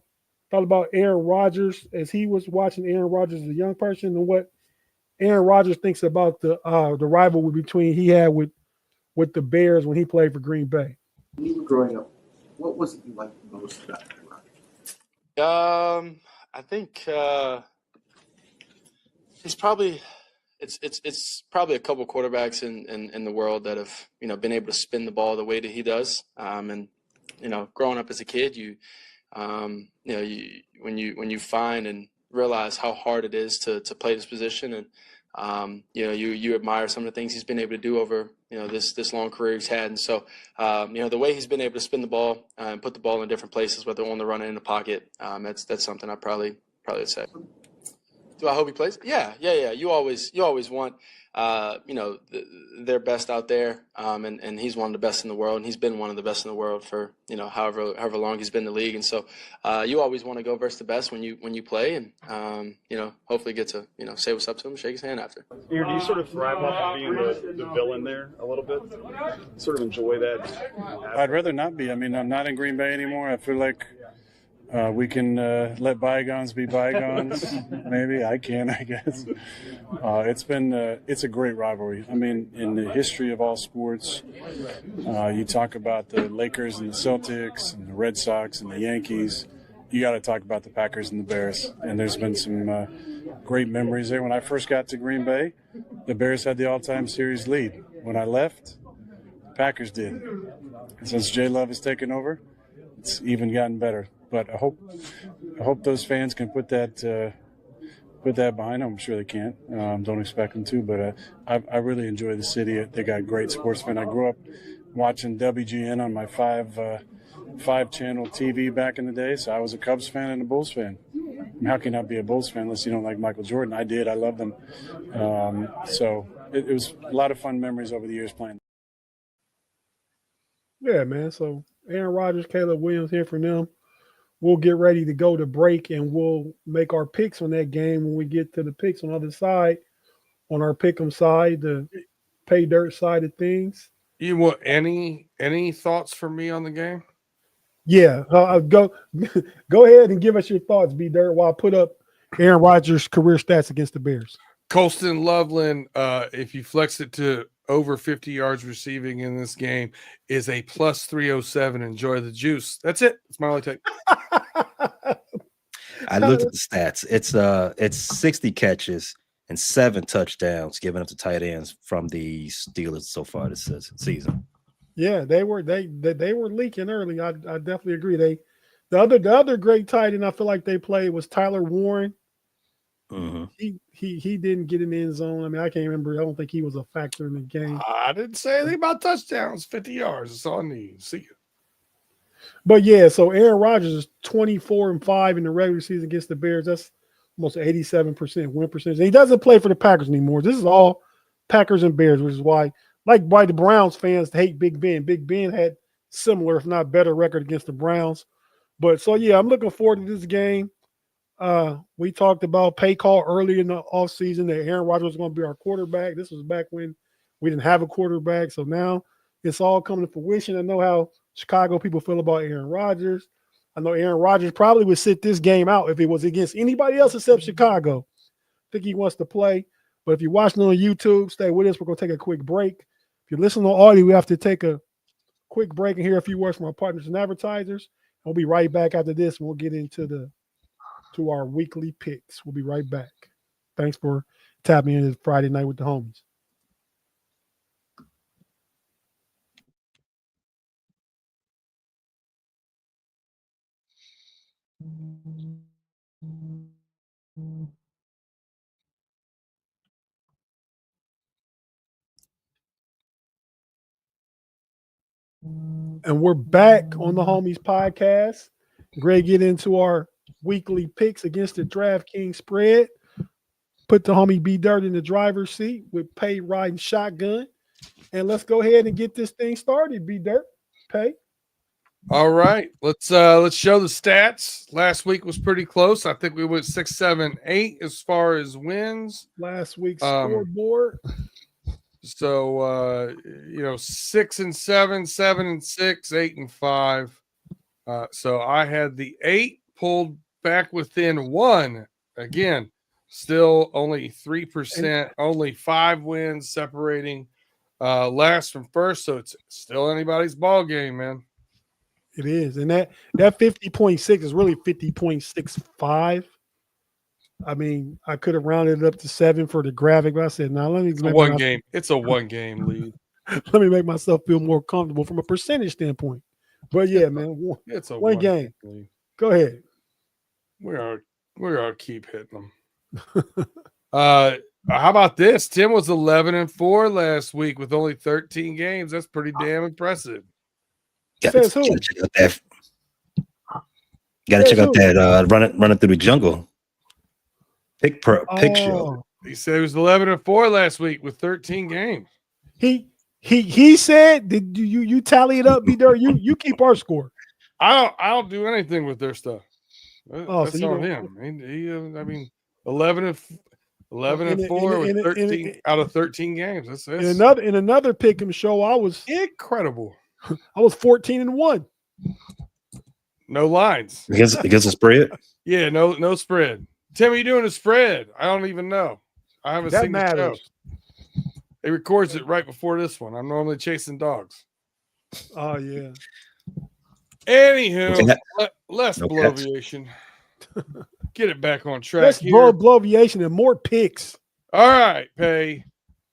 about Aaron Rodgers as he was watching Aaron Rodgers as a young person, and what Aaron Rodgers thinks about the rivalry between he had with the Bears when he played for Green Bay. When you were growing up, what was it you liked most about Aaron Rodgers? I think it's probably a couple quarterbacks in the world that have been able to spin the ball the way that he does. And growing up as a kid, when you find and realize how hard it is to play this position, and you admire some of the things he's been able to do over this long career he's had. And so the way he's been able to spin the ball and put the ball in different places, whether on the run and in the pocket, that's something I probably would say. Do I hope he plays? Yeah. You always want their best out there, and he's one of the best in the world, and he's been one of the best in the world for however long he's been in the league. And so you always want to go versus the best when you play, and hopefully get to say what's up to him, shake his hand after. Aaron, do you sort of thrive off of being the villain there a little bit? Sort of enjoy that? I'd rather not be. I mean, I'm not in Green Bay anymore. I feel like we can let bygones be bygones. Maybe I can, I guess. It's a great rivalry. I mean, in the history of all sports, you talk about the Lakers and the Celtics and the Red Sox and the Yankees. You got to talk about the Packers and the Bears. And there's been some great memories there. When I first got to Green Bay, the Bears had the all-time series lead. When I left, the Packers did. And since Jay Love has taken over, it's even gotten better. But I hope those fans can put that behind them. I'm sure they can't. Don't expect them to. But I really enjoy the city. They got great sportsmen. I grew up watching WGN on my five-channel TV back in the day. So I was a Cubs fan and a Bulls fan. How can you not be a Bulls fan unless you don't like Michael Jordan? I did. I love them. So it was a lot of fun memories over the years playing. Yeah, man. So Aaron Rodgers, Caleb Williams, here for them. We'll get ready to go to break, and we'll make our picks on that game when we get to the picks on the other side, on our pick'em side, the pay dirt side of things. You want any thoughts from me on the game? Yeah, go ahead and give us your thoughts, B Dirt, while I put up Aaron Rodgers' career stats against the Bears. Colston Loveland, if you flex it to over 50 yards receiving in this game, is a plus 307. Enjoy the juice. That's it. It's my only take. I looked at the stats. It's 60 catches and 7 touchdowns given up to tight ends from the Steelers so far this season. Yeah, they were leaking early. I definitely agree. The other great tight end I feel like they played was Tyler Warren. Mm-hmm. He didn't get in the end zone. I mean, I can't remember. I don't think he was a factor in the game. I didn't say anything about touchdowns. 50 yards. That's all I need. See you. But yeah, so Aaron Rodgers is 24-5 in the regular season against the Bears. That's almost 87% win percentage. And he doesn't play for the Packers anymore. This is all Packers and Bears, which is why the Browns fans hate Big Ben. Big Ben had similar, if not better, record against the Browns. But so yeah, I'm looking forward to this game. We talked about pay call early in the offseason that Aaron Rodgers was going to be our quarterback. This was back when we didn't have a quarterback. So now it's all coming to fruition. I know how Chicago people feel about Aaron Rodgers. I know Aaron Rodgers probably would sit this game out if it was against anybody else except Chicago. I think he wants to play. But if you're watching on YouTube, stay with us. We're going to take a quick break. If you're listening on audio, we have to take a quick break and hear a few words from our partners and advertisers. We'll be right back after this, and we'll get into our weekly picks. We'll be right back. Thanks for tapping in this Friday night with the homies. And we're back on the Homies podcast. Greg, get into our weekly picks against the DraftKings spread. Put the homie B Dirt in the driver's seat with Pay riding shotgun. And let's go ahead and get this thing started, B Dirt. Pay. All right. Let's show the stats. Last week was pretty close. I think we went 6, 7, 8 as far as wins. Last week's scoreboard. So 6 and 7, 7 and 6, 8 and 5. So I had the 8 pulled back within 1. Again, still only 3%, only 5 wins separating last from first. So it's still anybody's ball game, man. It is. And that 50.6 is really 50.65. I mean, I could have rounded it up to 7 for the graphic, but I said, now let me It's a one game lead. Let me make myself feel more comfortable from a percentage standpoint. But yeah, man, it's a one game. Lead. Go ahead. We are keep hitting them. How about this? Tim was 11-4 last week with only 13 games. That's pretty damn impressive. Says who? Gotta check out that running through the jungle. Pick show. He said he was 11-4 last week with 13 games. He said, did you tally it up, B Dirt? You keep our score. I don't do anything with their stuff. That's so on him. I mean, 11-4 with 13 out of 13 games. That's in another pick'em show. I was incredible. I was 14-1. No lines against the spread. Yeah, no spread. Tim, are you doing a spread? I don't even know. I haven't seen the show. He records it right before this one. I'm normally chasing dogs. Oh yeah. Anywho, less bloviation. Get it back on track. Less bloviation and more picks. All right, Pay.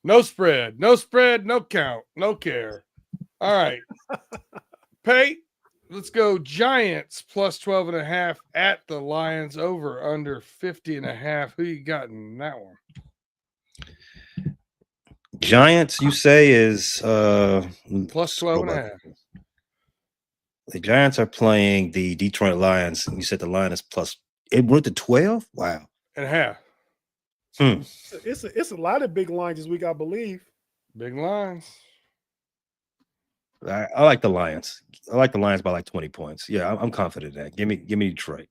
No spread, no count, no care. All right. Pay, let's go Giants plus 12.5 at the Lions over under 50.5. Who you got in that one? Giants, you say, is plus 12.5. The Giants are playing the Detroit Lions. You said the line is plus. It went to 12? Wow. And a half. It's a lot of big lines this week, I believe. Big lines. I like the Lions. I like the Lions by like 20 points. Yeah, I'm confident in that. Give me Detroit.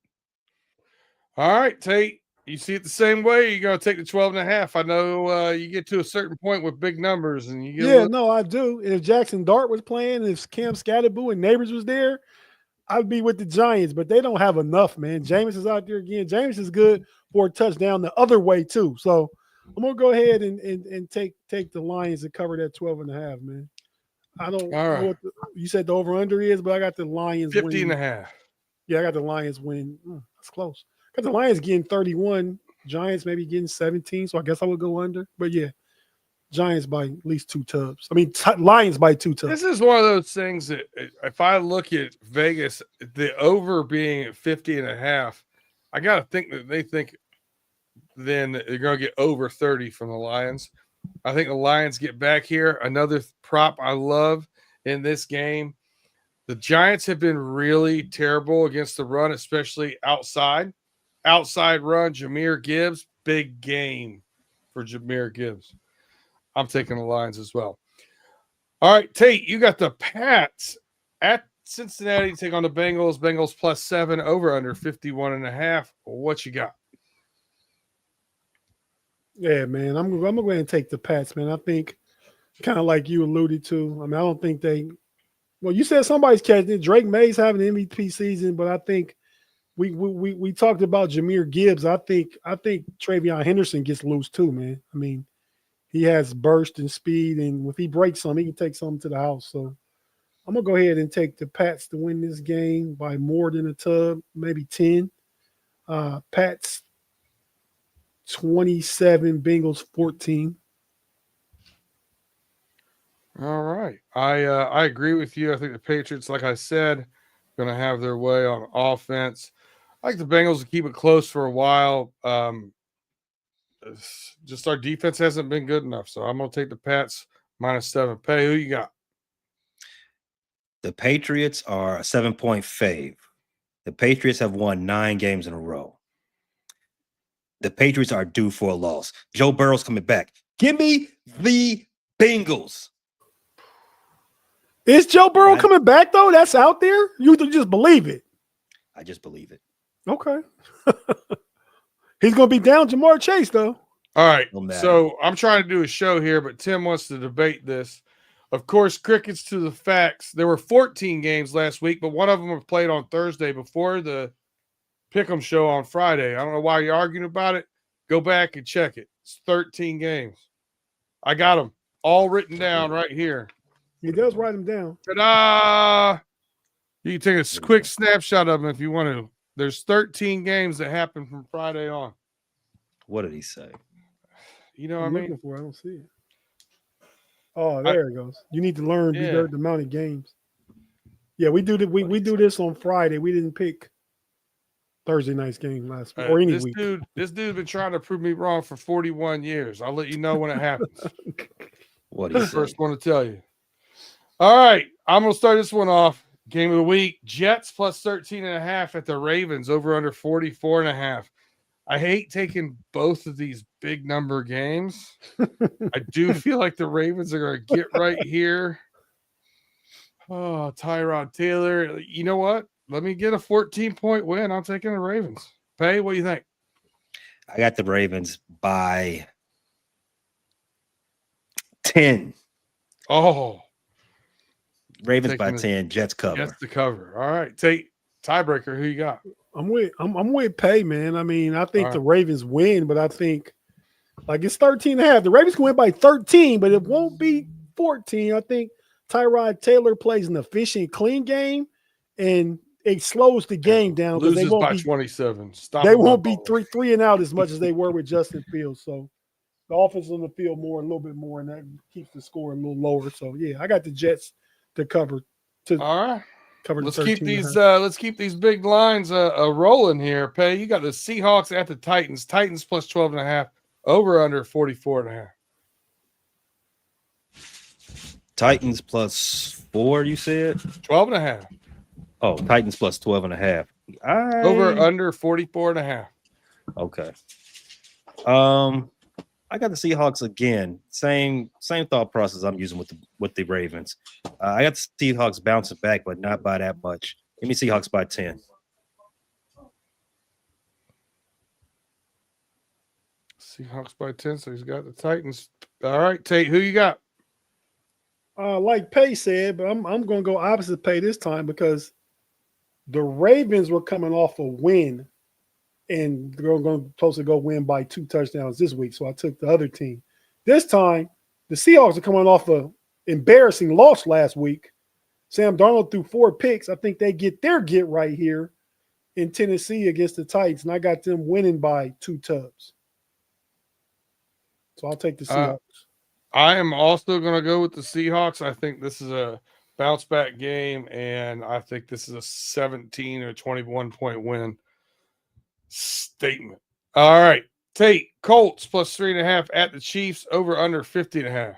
All right, Tate. You see it the same way? You're going to take the 12.5. I know you get to a certain point with big numbers. And you get I do. And if Jackson Dart was playing, if Cam Scatterboo and Neighbors was there, I'd be with the Giants. But they don't have enough, man. James is out there again. James is good for a touchdown the other way, too. So I'm going to go ahead and take the Lions and cover that 12.5, man. I don't know what you said the over-under is, but I got the Lions 50.5. Yeah, I got the Lions winning. That's close. Got the Lions getting 31, Giants maybe getting 17, so I guess I would go under. But yeah, Giants by at least 2 tubs. I mean, Lions by 2 tubs. This is one of those things that if I look at Vegas, the over being at 50.5, I got to think that they think then they're going to get over 30 from the Lions. I think the Lions get back here. Another prop I love in this game. The Giants have been really terrible against the run, especially outside. Outside run, Jahmyr Gibbs, big game for Jahmyr Gibbs. I'm taking the Lions as well. All right, Tate, you got the Pats at Cincinnati take on the Bengals. Bengals +7, over under 51.5. What you got? Yeah, man. I'm gonna go ahead and take the Pats, man. I think kind of like you alluded to. I mean, I don't think they. Well, you said somebody's catching it. Drake May's having an MVP season, but I think we talked about Jahmyr Gibbs. I think Travion Henderson gets loose too, man. I mean, he has burst and speed, and if he breaks some, he can take something to the house. So I'm gonna go ahead and take the Pats to win this game by more than a tub, maybe 10. Pats 27, Bengals 14. All right. I agree with you. I think the Patriots, like I said, going to have their way on offense. I like the Bengals to keep it close for a while. Just our defense hasn't been good enough. So I'm going to take the Pats -7. Pay, who you got? The Patriots are a 7-point fave. The Patriots have won 9 games in a row. The Patriots are due for a loss. Joe Burrow's coming back. Give me the Bengals. Is Joe Burrow coming back, though? That's out there? You just believe it? I just believe it. Okay. He's going to be down Jamar Chase, though. All right. So I'm trying to do a show here, but Tim wants to debate this. Of course, crickets to the facts. There were 14 games last week, but one of them was played on Thursday before the Pick'em show on Friday. I don't know why you're arguing about it. Go back and check it. It's 13 games. I got them all written down right here. He does write them down. Ta-da! You can take a quick snapshot of them if you want to. There's 13 games that happened from Friday on. What did he say? You know what I I'm mean? looking for it. I don't see it. Oh, there it goes. You need to learn the amount of games. Yeah, we do we do this on Friday. We didn't pick Thursday night's game last week or any week. This dude's been trying to prove me wrong for 41 years. I'll let you know when it happens. What is the first one to tell you? All right, I'm gonna start this one off. Game of the week: Jets +13.5 at the Ravens, over under 44.5. I hate taking both of these big number games. I do feel like the Ravens are going to get right here. Oh, Tyrod Taylor. You know what? Let me get a 14-point win. I'm taking the Ravens. Pay, what do you think? I got the Ravens by 10. Oh. Ravens by 10. Jets cover. Jets to cover. All right. Take tiebreaker. Who you got? I'm with Pay, man. I mean, I think the Ravens win, but I think like it's 13.5. The Ravens can win by 13, but it won't be 14. I think Tyrod Taylor plays an efficient, clean game, and it slows the game down because Loses they won't by be 27. They won't be three and out as much as they were with Justin Fields. So the offense on the field a little bit more, and that keeps the score a little lower. So yeah, I got the Jets to cover. All right. Let's keep these big lines rolling here. Pay, you got the Seahawks at the Titans. Titans +12.5, over under 44.5. Titans +4, you said? 12.5. Oh, Titans +12.5. Over under 44.5. Okay. I got the Seahawks again. Same thought process I'm using with the Ravens. I got the Seahawks bouncing back, but not by that much. Give me Seahawks by 10. Seahawks by 10, so he's got the Titans. All right, Tate, who you got? Like Pay said, but I'm going to go opposite Pay this time because the Ravens were coming off a win, and they're supposed to go win by 2 touchdowns this week. So I took the other team. This time, the Seahawks are coming off an embarrassing loss last week. Sam Darnold threw 4 picks. I think they get their get right here in Tennessee against the Titans, and I got them winning by 2 tubs. So I'll take the Seahawks. I am also going to go with the Seahawks. I think this is a bounce back game, and I think this is a 17 or 21 point win statement. All right. Tate, Colts plus 3.5 at the Chiefs, over under 50.5.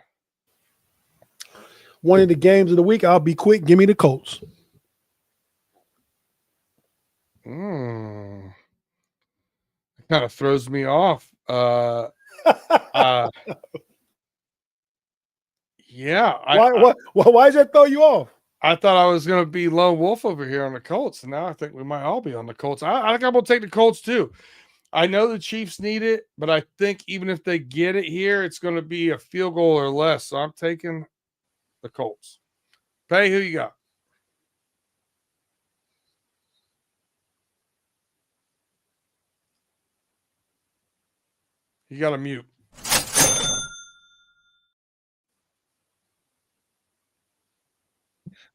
One of the games of the week. I'll be quick. Give me the Colts. It kind of throws me off. Yeah. Why does that throw you off? I thought I was going to be lone wolf over here on the Colts, and now I think we might all be on the Colts. I think I'm going to take the Colts too. I know the Chiefs need it, but I think even if they get it here, it's going to be a field goal or less. So I'm taking the Colts. Pay, who you got? You got to mute.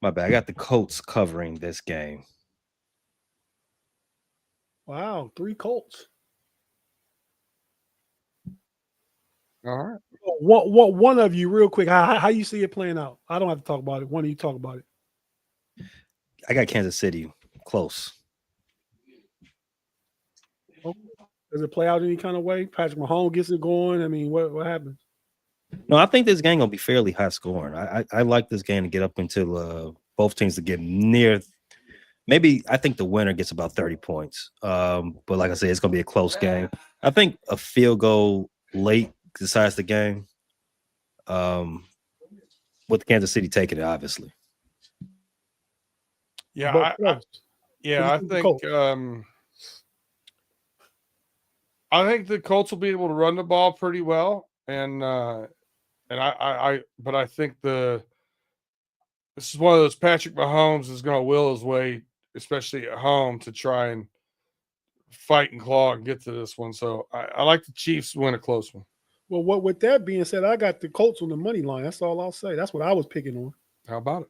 My bad. I got the Colts covering this game. Wow, 3 Colts. All right. One of you, real quick, how you see it playing out? I don't have to talk about it. One of you talk about it. I got Kansas City close. Does it play out any kind of way? Patrick Mahomes gets it going. I mean, what happens? No, I think this game gonna be fairly high scoring. I like this game to get up until both teams to get near. Maybe I think the winner gets about 30 points. But like I said, it's gonna be a close game. I think a field goal late decides the game. With Kansas City taking it, obviously. Yeah, I think the Colts will be able to run the ball pretty well, but I think this is one of those Patrick Mahomes is going to will his way, especially at home, to try and fight and claw and get to this one. So I like the Chiefs to win a close one. Well, with that being said, I got the Colts on the money line. That's all I'll say. That's what I was picking on. How about it?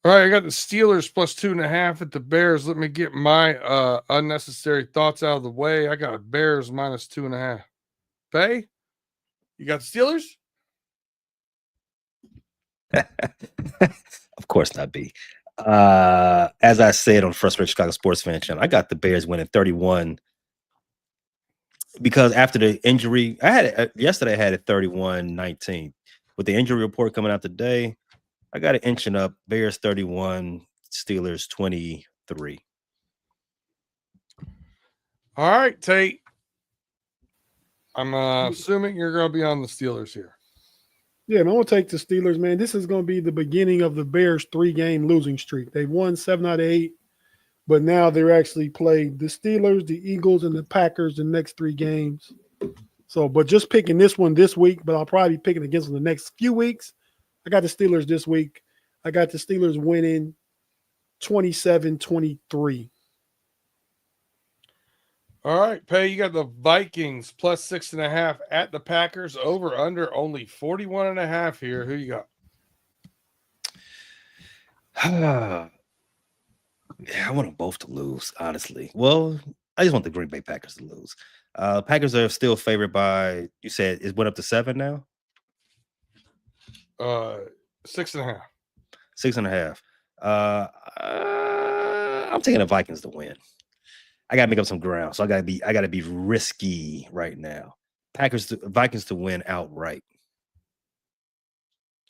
All right, I got the Steelers plus 2.5 at the Bears. Let me get my unnecessary thoughts out of the way. I got Bears minus 2.5. Pay? You got the Steelers? Of course not, B. As I said on Frustrated Chicago Sports Fan Channel, I got the Bears winning 31 because after the injury, I had it yesterday. I had it 31-19. With the injury report coming out today, I got it inching up. Bears 31, Steelers 23. All right, Tate. I'm assuming you're going to be on the Steelers here. Yeah, man, I'm going to take the Steelers, man. This is going to be the beginning of the Bears' 3-game losing streak. They won 7 out of 8, but now they're actually played the Steelers, the Eagles, and the Packers the next 3 games. So, but just picking this one this week, but I'll probably be picking against them the next few weeks. I got the Steelers this week. I got the Steelers winning 27-23. All right, Pay, you got the Vikings plus 6.5 at the Packers, over under only 41.5 here. Who you got? Yeah, I want them both to lose, honestly. Well, I just want the Green Bay Packers to lose. Packers are still favored by, you said it went up to 7 now? 6.5. 6.5. I'm taking the Vikings to win. I gotta make up some ground, so I gotta be risky right now. Vikings to win outright.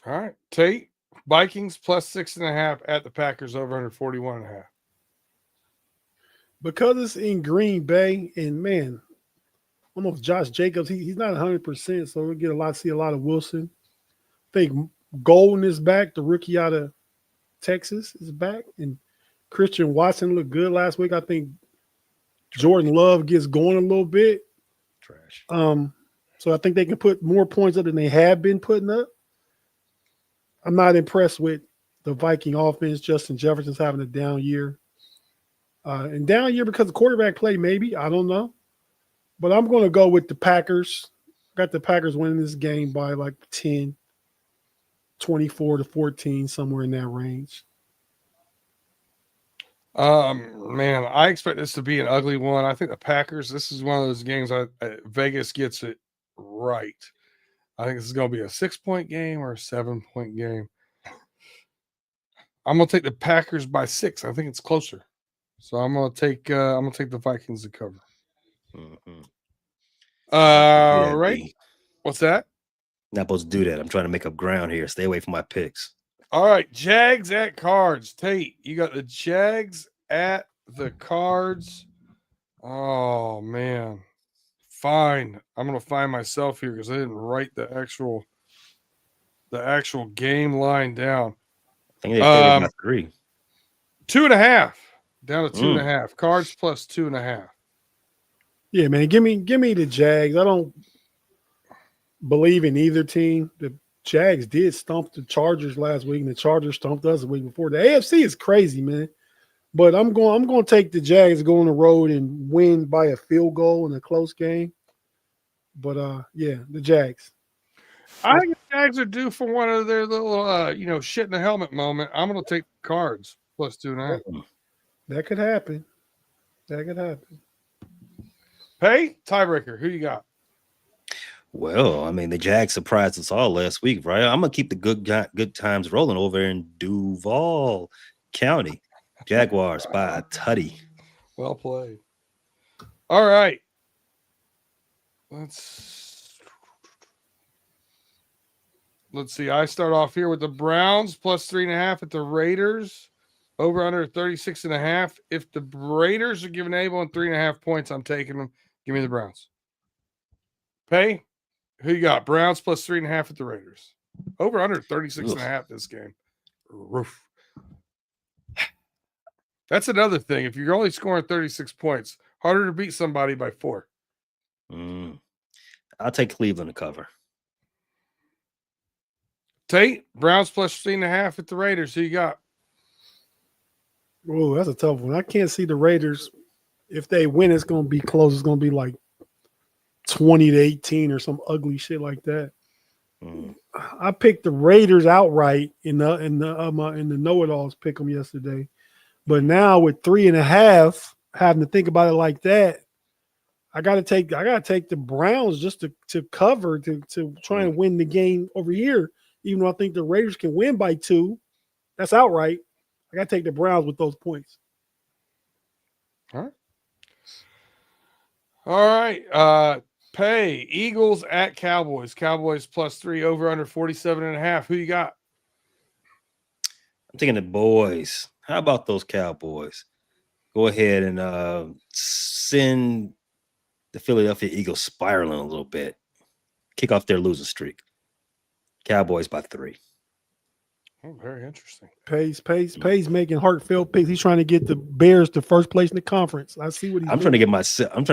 All right, Tate, Vikings plus 6.5 at the Packers, over under 41.5. Because it's in Green Bay, and man, almost Josh Jacobs, he's not 100%, so we'll get see a lot of Wilson. I think Golden is back, the rookie out of Texas is back, and Christian Watson looked good last week. I think Jordan Love gets going a little bit. Trash. So I think they can put more points up than they have been putting up. I'm not impressed with the Viking offense. Justin Jefferson's having a down year. And down year because of quarterback play, maybe. I don't know. But I'm going to go with the Packers. Got the Packers winning this game by like 10, 24-14, somewhere in that range. Man, I expect this to be an ugly one. I think the Packers, this is one of those games Vegas gets it right. I think this is going to be a 6-point game or a 7-point game. I'm going to take the Packers by 6. I think it's closer. So I'm going to take the Vikings to cover. Mm-hmm. Right. What's that? Not supposed to do that. I'm trying to make up ground here. Stay away from my picks. All right. Jags at Cards. Tate, you got the Jags at the Cards. Oh, man. Fine. I'm going to find myself here because I didn't write the actual game line down. I think they favored by 3. 2.5. Down to 2.5. Cards plus 2.5. Yeah, man. Give me the Jags. I don't believe in either team. The Jags did stomp the Chargers last week, and the Chargers stomped us the week before. The AFC is crazy, man. But I'm going to take the Jags, go on the road and win by a field goal in a close game. But yeah, the Jags. I think the Jags are due for one of their little shit in the helmet moment. I'm going to take the Cards plus 2.5. That could happen. Hey, tiebreaker. Who you got? Well, I mean, the Jags surprised us all last week, right? I'm gonna keep the good times rolling over in Duval County. Jaguars by a tutty. Well played. All right. Let's see. I start off here with the Browns plus 3.5 at the Raiders. Over under 36.5. If the Raiders are giving Avon 3.5 points, I'm taking them. Give me the Browns. Pay. Who you got? Browns plus 3.5 at the Raiders. Over under 36.5 this game. Roof. That's another thing. If you're only scoring 36 points, harder to beat somebody by 4. I'll take Cleveland to cover. Tate, Browns plus 3.5 at the Raiders. Who you got? Oh, that's a tough one. I can't see the Raiders. If they win, it's going to be close. It's going to be like 20-18 or some ugly shit like that. I picked the Raiders outright in the know-it-alls pick them yesterday, but now with 3.5, having to think about it like that, I gotta take the Browns just to cover to try and win the game over here. Even though I think the Raiders can win by 2, that's outright. I gotta take the Browns with those points. All right. Pay Eagles at Cowboys. Cowboys plus 3 over under 47.5. Who you got? I'm taking the boys. How about those Cowboys? Go ahead and send the Philadelphia Eagles spiraling a little bit. Kick off their losing streak. Cowboys by 3. Oh, very interesting. Pay's making heartfelt picks. He's trying to get the Bears to first place in the conference. I see what he's doing. I'm trying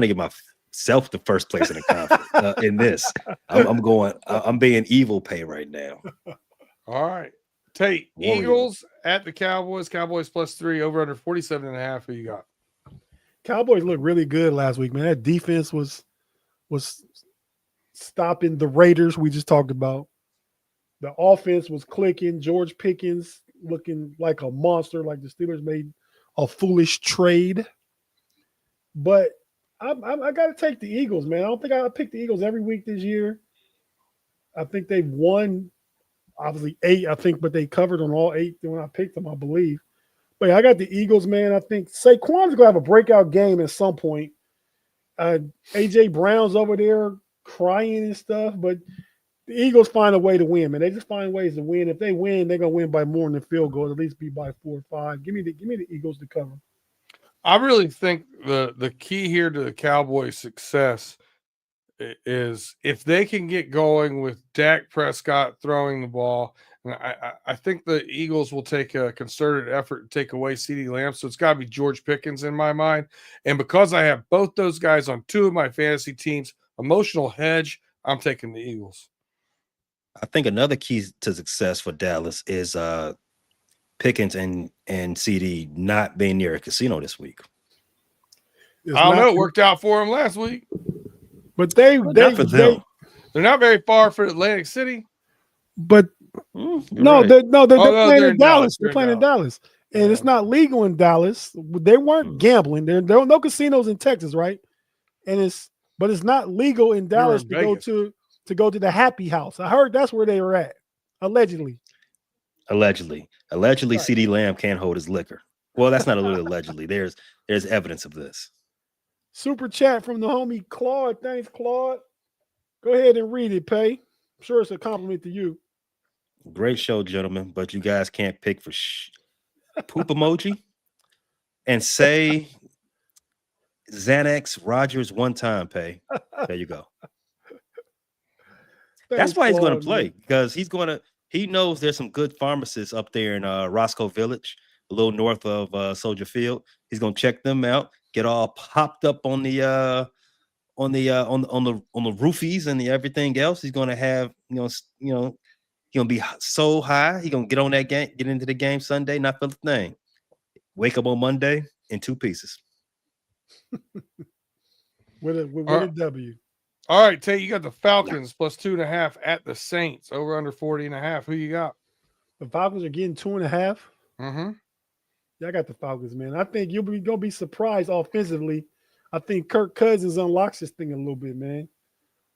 to get myself to first place in the conference in this. I'm being evil Pay right now. All right. Tate, Warriors. Eagles at the Cowboys. Cowboys plus 3 over under 47.5. Who you got? Cowboys looked really good last week, man. That defense was stopping the Raiders we just talked about. The offense was clicking. George Pickens looking like a monster, like the Steelers made a foolish trade. But I got to take the Eagles, man. I don't think I picked the Eagles every week this year. I think they've won, obviously 8, I think, but they covered on all 8 when I picked them, I believe. But yeah, I got the Eagles, man. I think Saquon's going to have a breakout game at some point. A.J. Brown's over there crying and stuff, but the Eagles find a way to win, man. They just find ways to win. If they win, they're going to win by more than a field goal, at least be by 4 or 5. Give me the Eagles to cover. I really think the key here to the Cowboys' success is if they can get going with Dak Prescott throwing the ball. And I think the Eagles will take a concerted effort to take away CeeDee Lamb. So it's got to be George Pickens in my mind. And because I have both those guys on 2 of my fantasy teams, emotional hedge, I'm taking the Eagles. I think another key to success for Dallas is Pickens and CD not being near a casino this week. I don't know. It worked out for them last week. But they're not very far from Atlantic City. But they're playing in Dallas. They're playing in Dallas. And it's not legal in Dallas. They weren't gambling. There were no casinos in Texas, right? But it's not legal in Dallas to go to the Happy House. I heard that's where they were at, allegedly. Allegedly, CeeDee Lamb can't hold his liquor. Well, that's not a little allegedly. There's evidence of this. Super chat from the homie Claude. Thanks, Claude. Go ahead and read it, Pay. I'm sure it's a compliment to you. Great show, gentlemen, but you guys can't pick for poop emoji and say Xanax Rogers one time, Pay. There you go. That's why he's going to play, because he knows there's some good pharmacists up there in Roscoe Village, a little north of Soldier Field. He's going to check them out, get all popped up on the roofies and the everything else. He's going to have, he's going to be so high. He's going to get on that game, get into the game Sunday, not feel a thing. Wake up on Monday in 2 pieces. with a W. All right, Tate, you got the Falcons plus 2.5 at the Saints, over under 40.5. Who you got? The Falcons are getting 2.5. Mm-hmm. Yeah, I got the Falcons, man. I think you're going to be surprised offensively. I think Kirk Cousins unlocks this thing a little bit, man.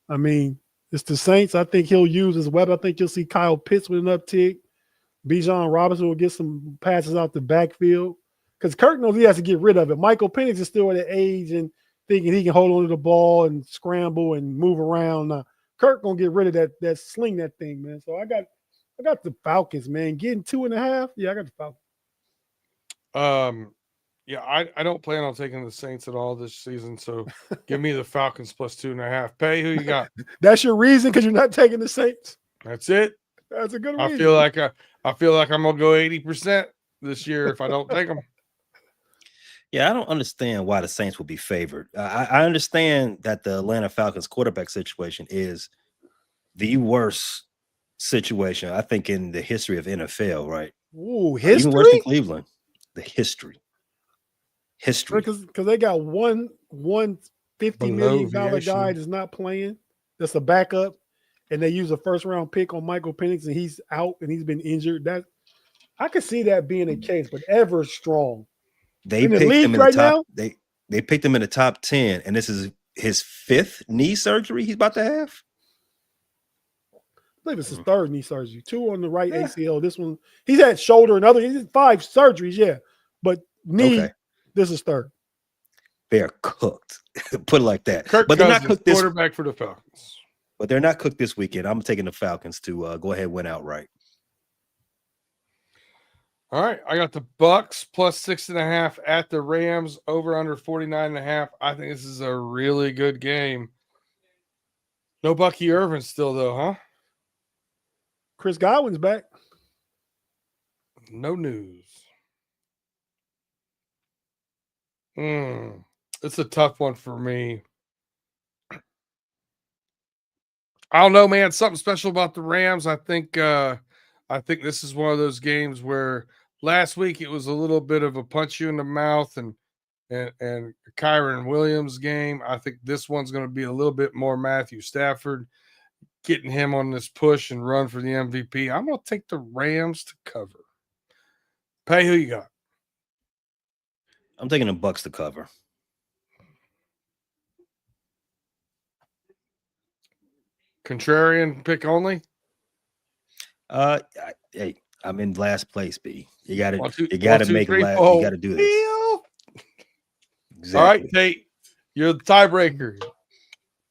I mean, it's the Saints. I think he'll use his weapon. I think you'll see Kyle Pitts with an uptick. Bijan Robinson will get some passes out the backfield, because Kirk knows he has to get rid of it. Michael Penix is still at an age and thinking he can hold on to the ball and scramble and move around. Kirk gonna get rid of that sling that thing, man. So I got the Falcons, man. Getting 2.5. Yeah, I got the Falcons. Yeah, I don't plan on taking the Saints at all this season. So give me the Falcons plus 2.5. Pay, who you got? That's your reason, because you're not taking the Saints. That's it. That's a good reason. I feel like I'm gonna go 80% this year if I don't take them. Yeah, I don't understand why the Saints will be favored. I understand that the Atlanta Falcons quarterback situation is the worst situation, I think, in the history of NFL, right? Ooh, history? Even worse than Cleveland. The history. Because they got one $50 million guy that's not playing, that's a backup, and they use a first-round pick on Michael Penix, and he's out and he's been injured. That I could see that being the case, but Ever's strong. They picked him in the top. They picked him in the top 10, and this is his 5th knee surgery he's about to have. I believe it's his 3rd knee surgery. 2 on the right ACL. This one, he's had shoulder and other. He's had 5 surgeries, yeah. But knee, this is 3rd. They're cooked. Put it like that. Kirk but Cousins, they're not cooked this quarterback for the Falcons. But they're not cooked this weekend. I'm taking the Falcons to go ahead and win outright. All right, I got the Bucks plus 6.5 at the Rams, over under 49.5. I think this is a really good game. No Bucky Irvin still though, huh? Chris Godwin's back. No news. It's a tough one for me. I don't know, man. Something special about the Rams. I think this is one of those games where last week it was a little bit of a punch you in the mouth and Kyron Williams game. I think this one's going to be a little bit more Matthew Stafford, getting him on this push and run for the MVP. I'm going to take the Rams to cover. Pay, who you got? I'm taking the Bucks to cover. Contrarian pick only? Hey, I'm in last place, B. You got to make three, last. You got to do this. Exactly. All right, Tate, you're the tiebreaker.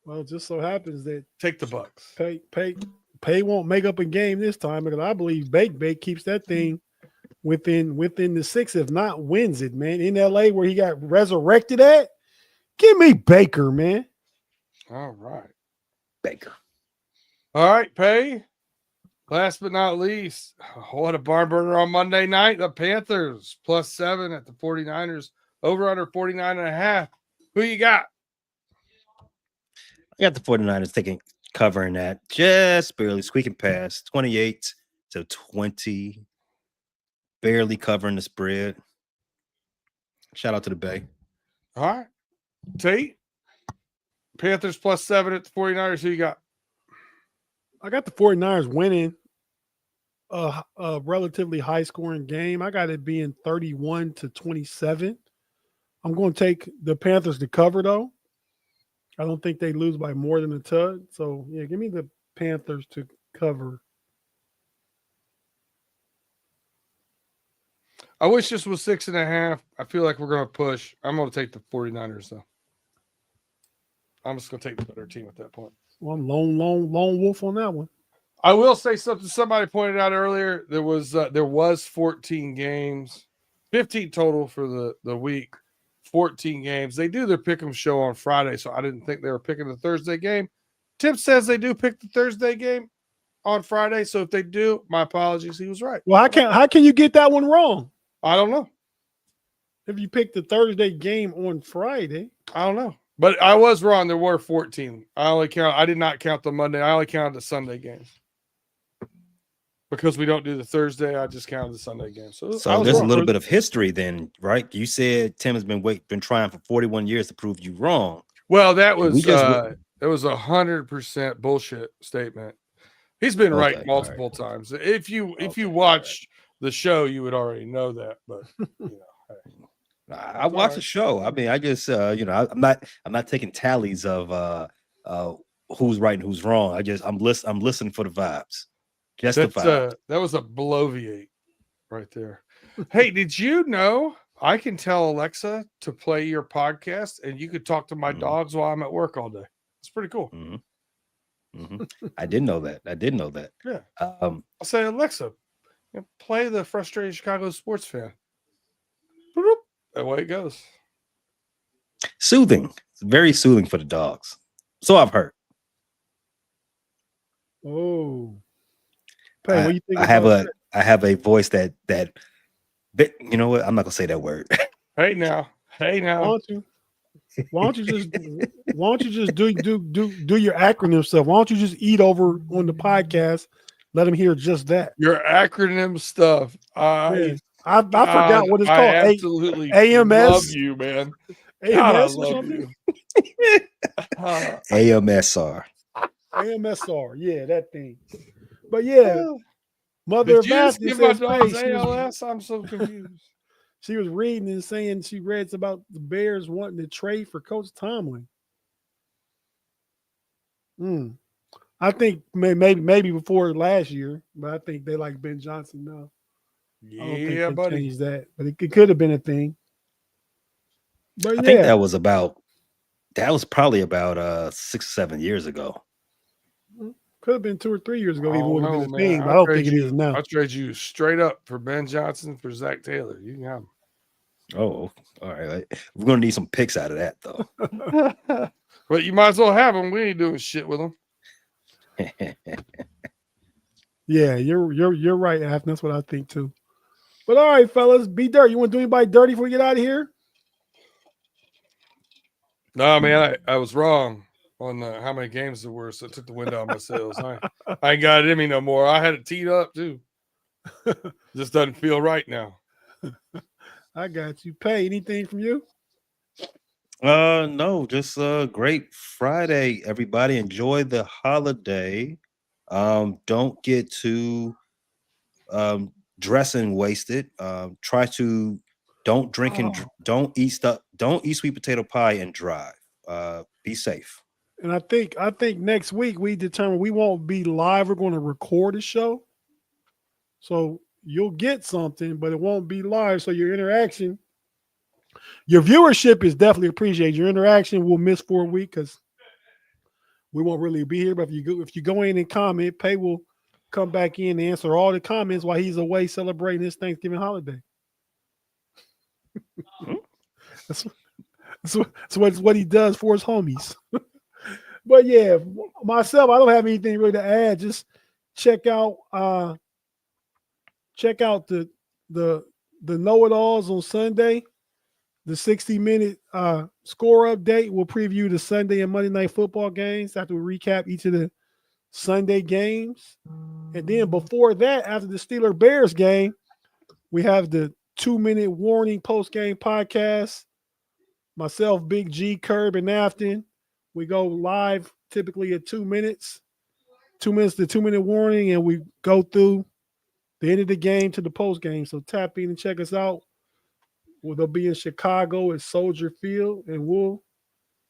Well, it just so happens that take the Bucks. Pay won't make up a game this time, because I believe Bake keeps that thing within the 6, if not wins it, man. In LA, where he got resurrected at, give me Baker, man. All right, Baker. All right, Pay. Last but not least, what a barn burner on Monday night. The Panthers plus 7 at the 49ers, over under 49.5. Who you got? I got the 49ers covering that, just barely squeaking past 28-20, barely covering the spread. Shout out to the Bay. All right, Tate. Panthers plus 7 at the 49ers. Who you got? I got the 49ers winning a relatively high-scoring game. I got it being 31-27. I'm going to take the Panthers to cover, though. I don't think they lose by more than a touch. So, yeah, give me the Panthers to cover. I wish this was 6.5. I feel like we're going to push. I'm going to take the 49ers, though. I'm just going to take the better team at that point. Well, I'm lone wolf on that one. I will say something somebody pointed out earlier. There was 14 games, 15 total for the week, 14 games. They do their pick'em show on Friday, so I didn't think they were picking the Thursday game. Tim says they do pick the Thursday game on Friday, so if they do, my apologies. He was right. Well, how can you get that one wrong? I don't know. If you picked the Thursday game on Friday, I don't know. But I was wrong. There were 14. I did not count the Monday. I only counted the Sunday games. Because we don't do the Thursday, I just counted the Sunday game. So there's a little bit of history then, right? You said Tim has been trying for 41 years to prove you wrong. Well, that was 100% bullshit statement. He's been right multiple times. If you watched the show, you would already know that. But I watched the show. I mean, I just I'm not taking tallies of who's right and who's wrong. I'm listening for the vibes. That was a bloviate right there. Hey, did you know I can tell Alexa to play your podcast and you could talk to my dogs while I'm at work all day? It's pretty cool. I didn't know that. Yeah. I'll say, Alexa, play the Frustrated Chicago Sports Fan. Boop. Away it goes. Soothing. It's very soothing for the dogs. So I've heard. Oh. What do you think I have a voice that you know what? I'm not gonna say that word. Hey now. Why don't you just do your acronym stuff? Why don't you just eat over on the podcast? Let them hear just that. Your acronym stuff. I forgot what it's called. I absolutely AMS. Love you, man. AMS God, or something. AMSR. AMSR. Yeah, that thing. But yeah, Mother of Baptist says, ALS? I'm so confused. She was reading and saying she read about the Bears wanting to trade for Coach Tomlin. I think maybe before last year, but I think they like Ben Johnson now. I don't think they buddy. changed that, but it could have been a thing. But I think that was probably about 6 or 7 years ago. Could have been 2 or 3 years ago. Even would have been a Man. thing, but I don't think it is now. I'll trade you straight up for Ben Johnson for Zach Taylor. You can have him. Oh, all right. We're gonna need some picks out of that though. But you might as well have him. We ain't doing shit with him. Yeah, you're right, Af. That's what I think too. But all right, fellas, be dirty. You want to do anybody dirty before we get out of here? No, man, I was wrong on how many games there were, so I took the wind out of my sails. I ain't got it in me no more. I had it teed up too. Just doesn't feel right now. I got you. Pay anything from you? No, just great Friday, everybody. Enjoy the holiday. Don't get too dressing wasted. Try to don't drink and don't eat sweet potato pie and drive. Be safe. And I think next week we determine we won't be live. We're going to record a show. So you'll get something, but it won't be live. So your interaction, your viewership is definitely appreciated. Your interaction will miss for a week because we won't really be here. But if you go in and comment, Pay will come back in and answer all the comments while he's away celebrating his Thanksgiving holiday. That's what he does for his homies. But yeah, myself, I don't have anything really to add. Just check out the know-it-alls on Sunday. The 60-minute score update will preview the Sunday and Monday night football games after we recap each of the Sunday games. And then before that, after the Steelers-Bears game, we have the 2-minute warning post-game podcast. Myself, Big G, Curb, and Afton. We go live typically at 2 minutes. 2 minutes to 2-minute warning, and we go through the end of the game to the post game. So tap in and check us out. They'll be in Chicago at Soldier Field, and we'll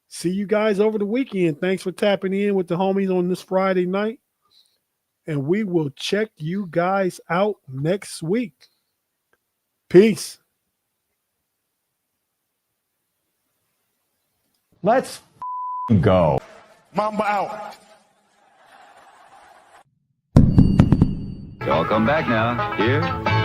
see you guys over the weekend. Thanks for tapping in with the homies on this Friday night, and we will check you guys out next week. Peace. Let's Go. Mamba out. Y'all come back now. Here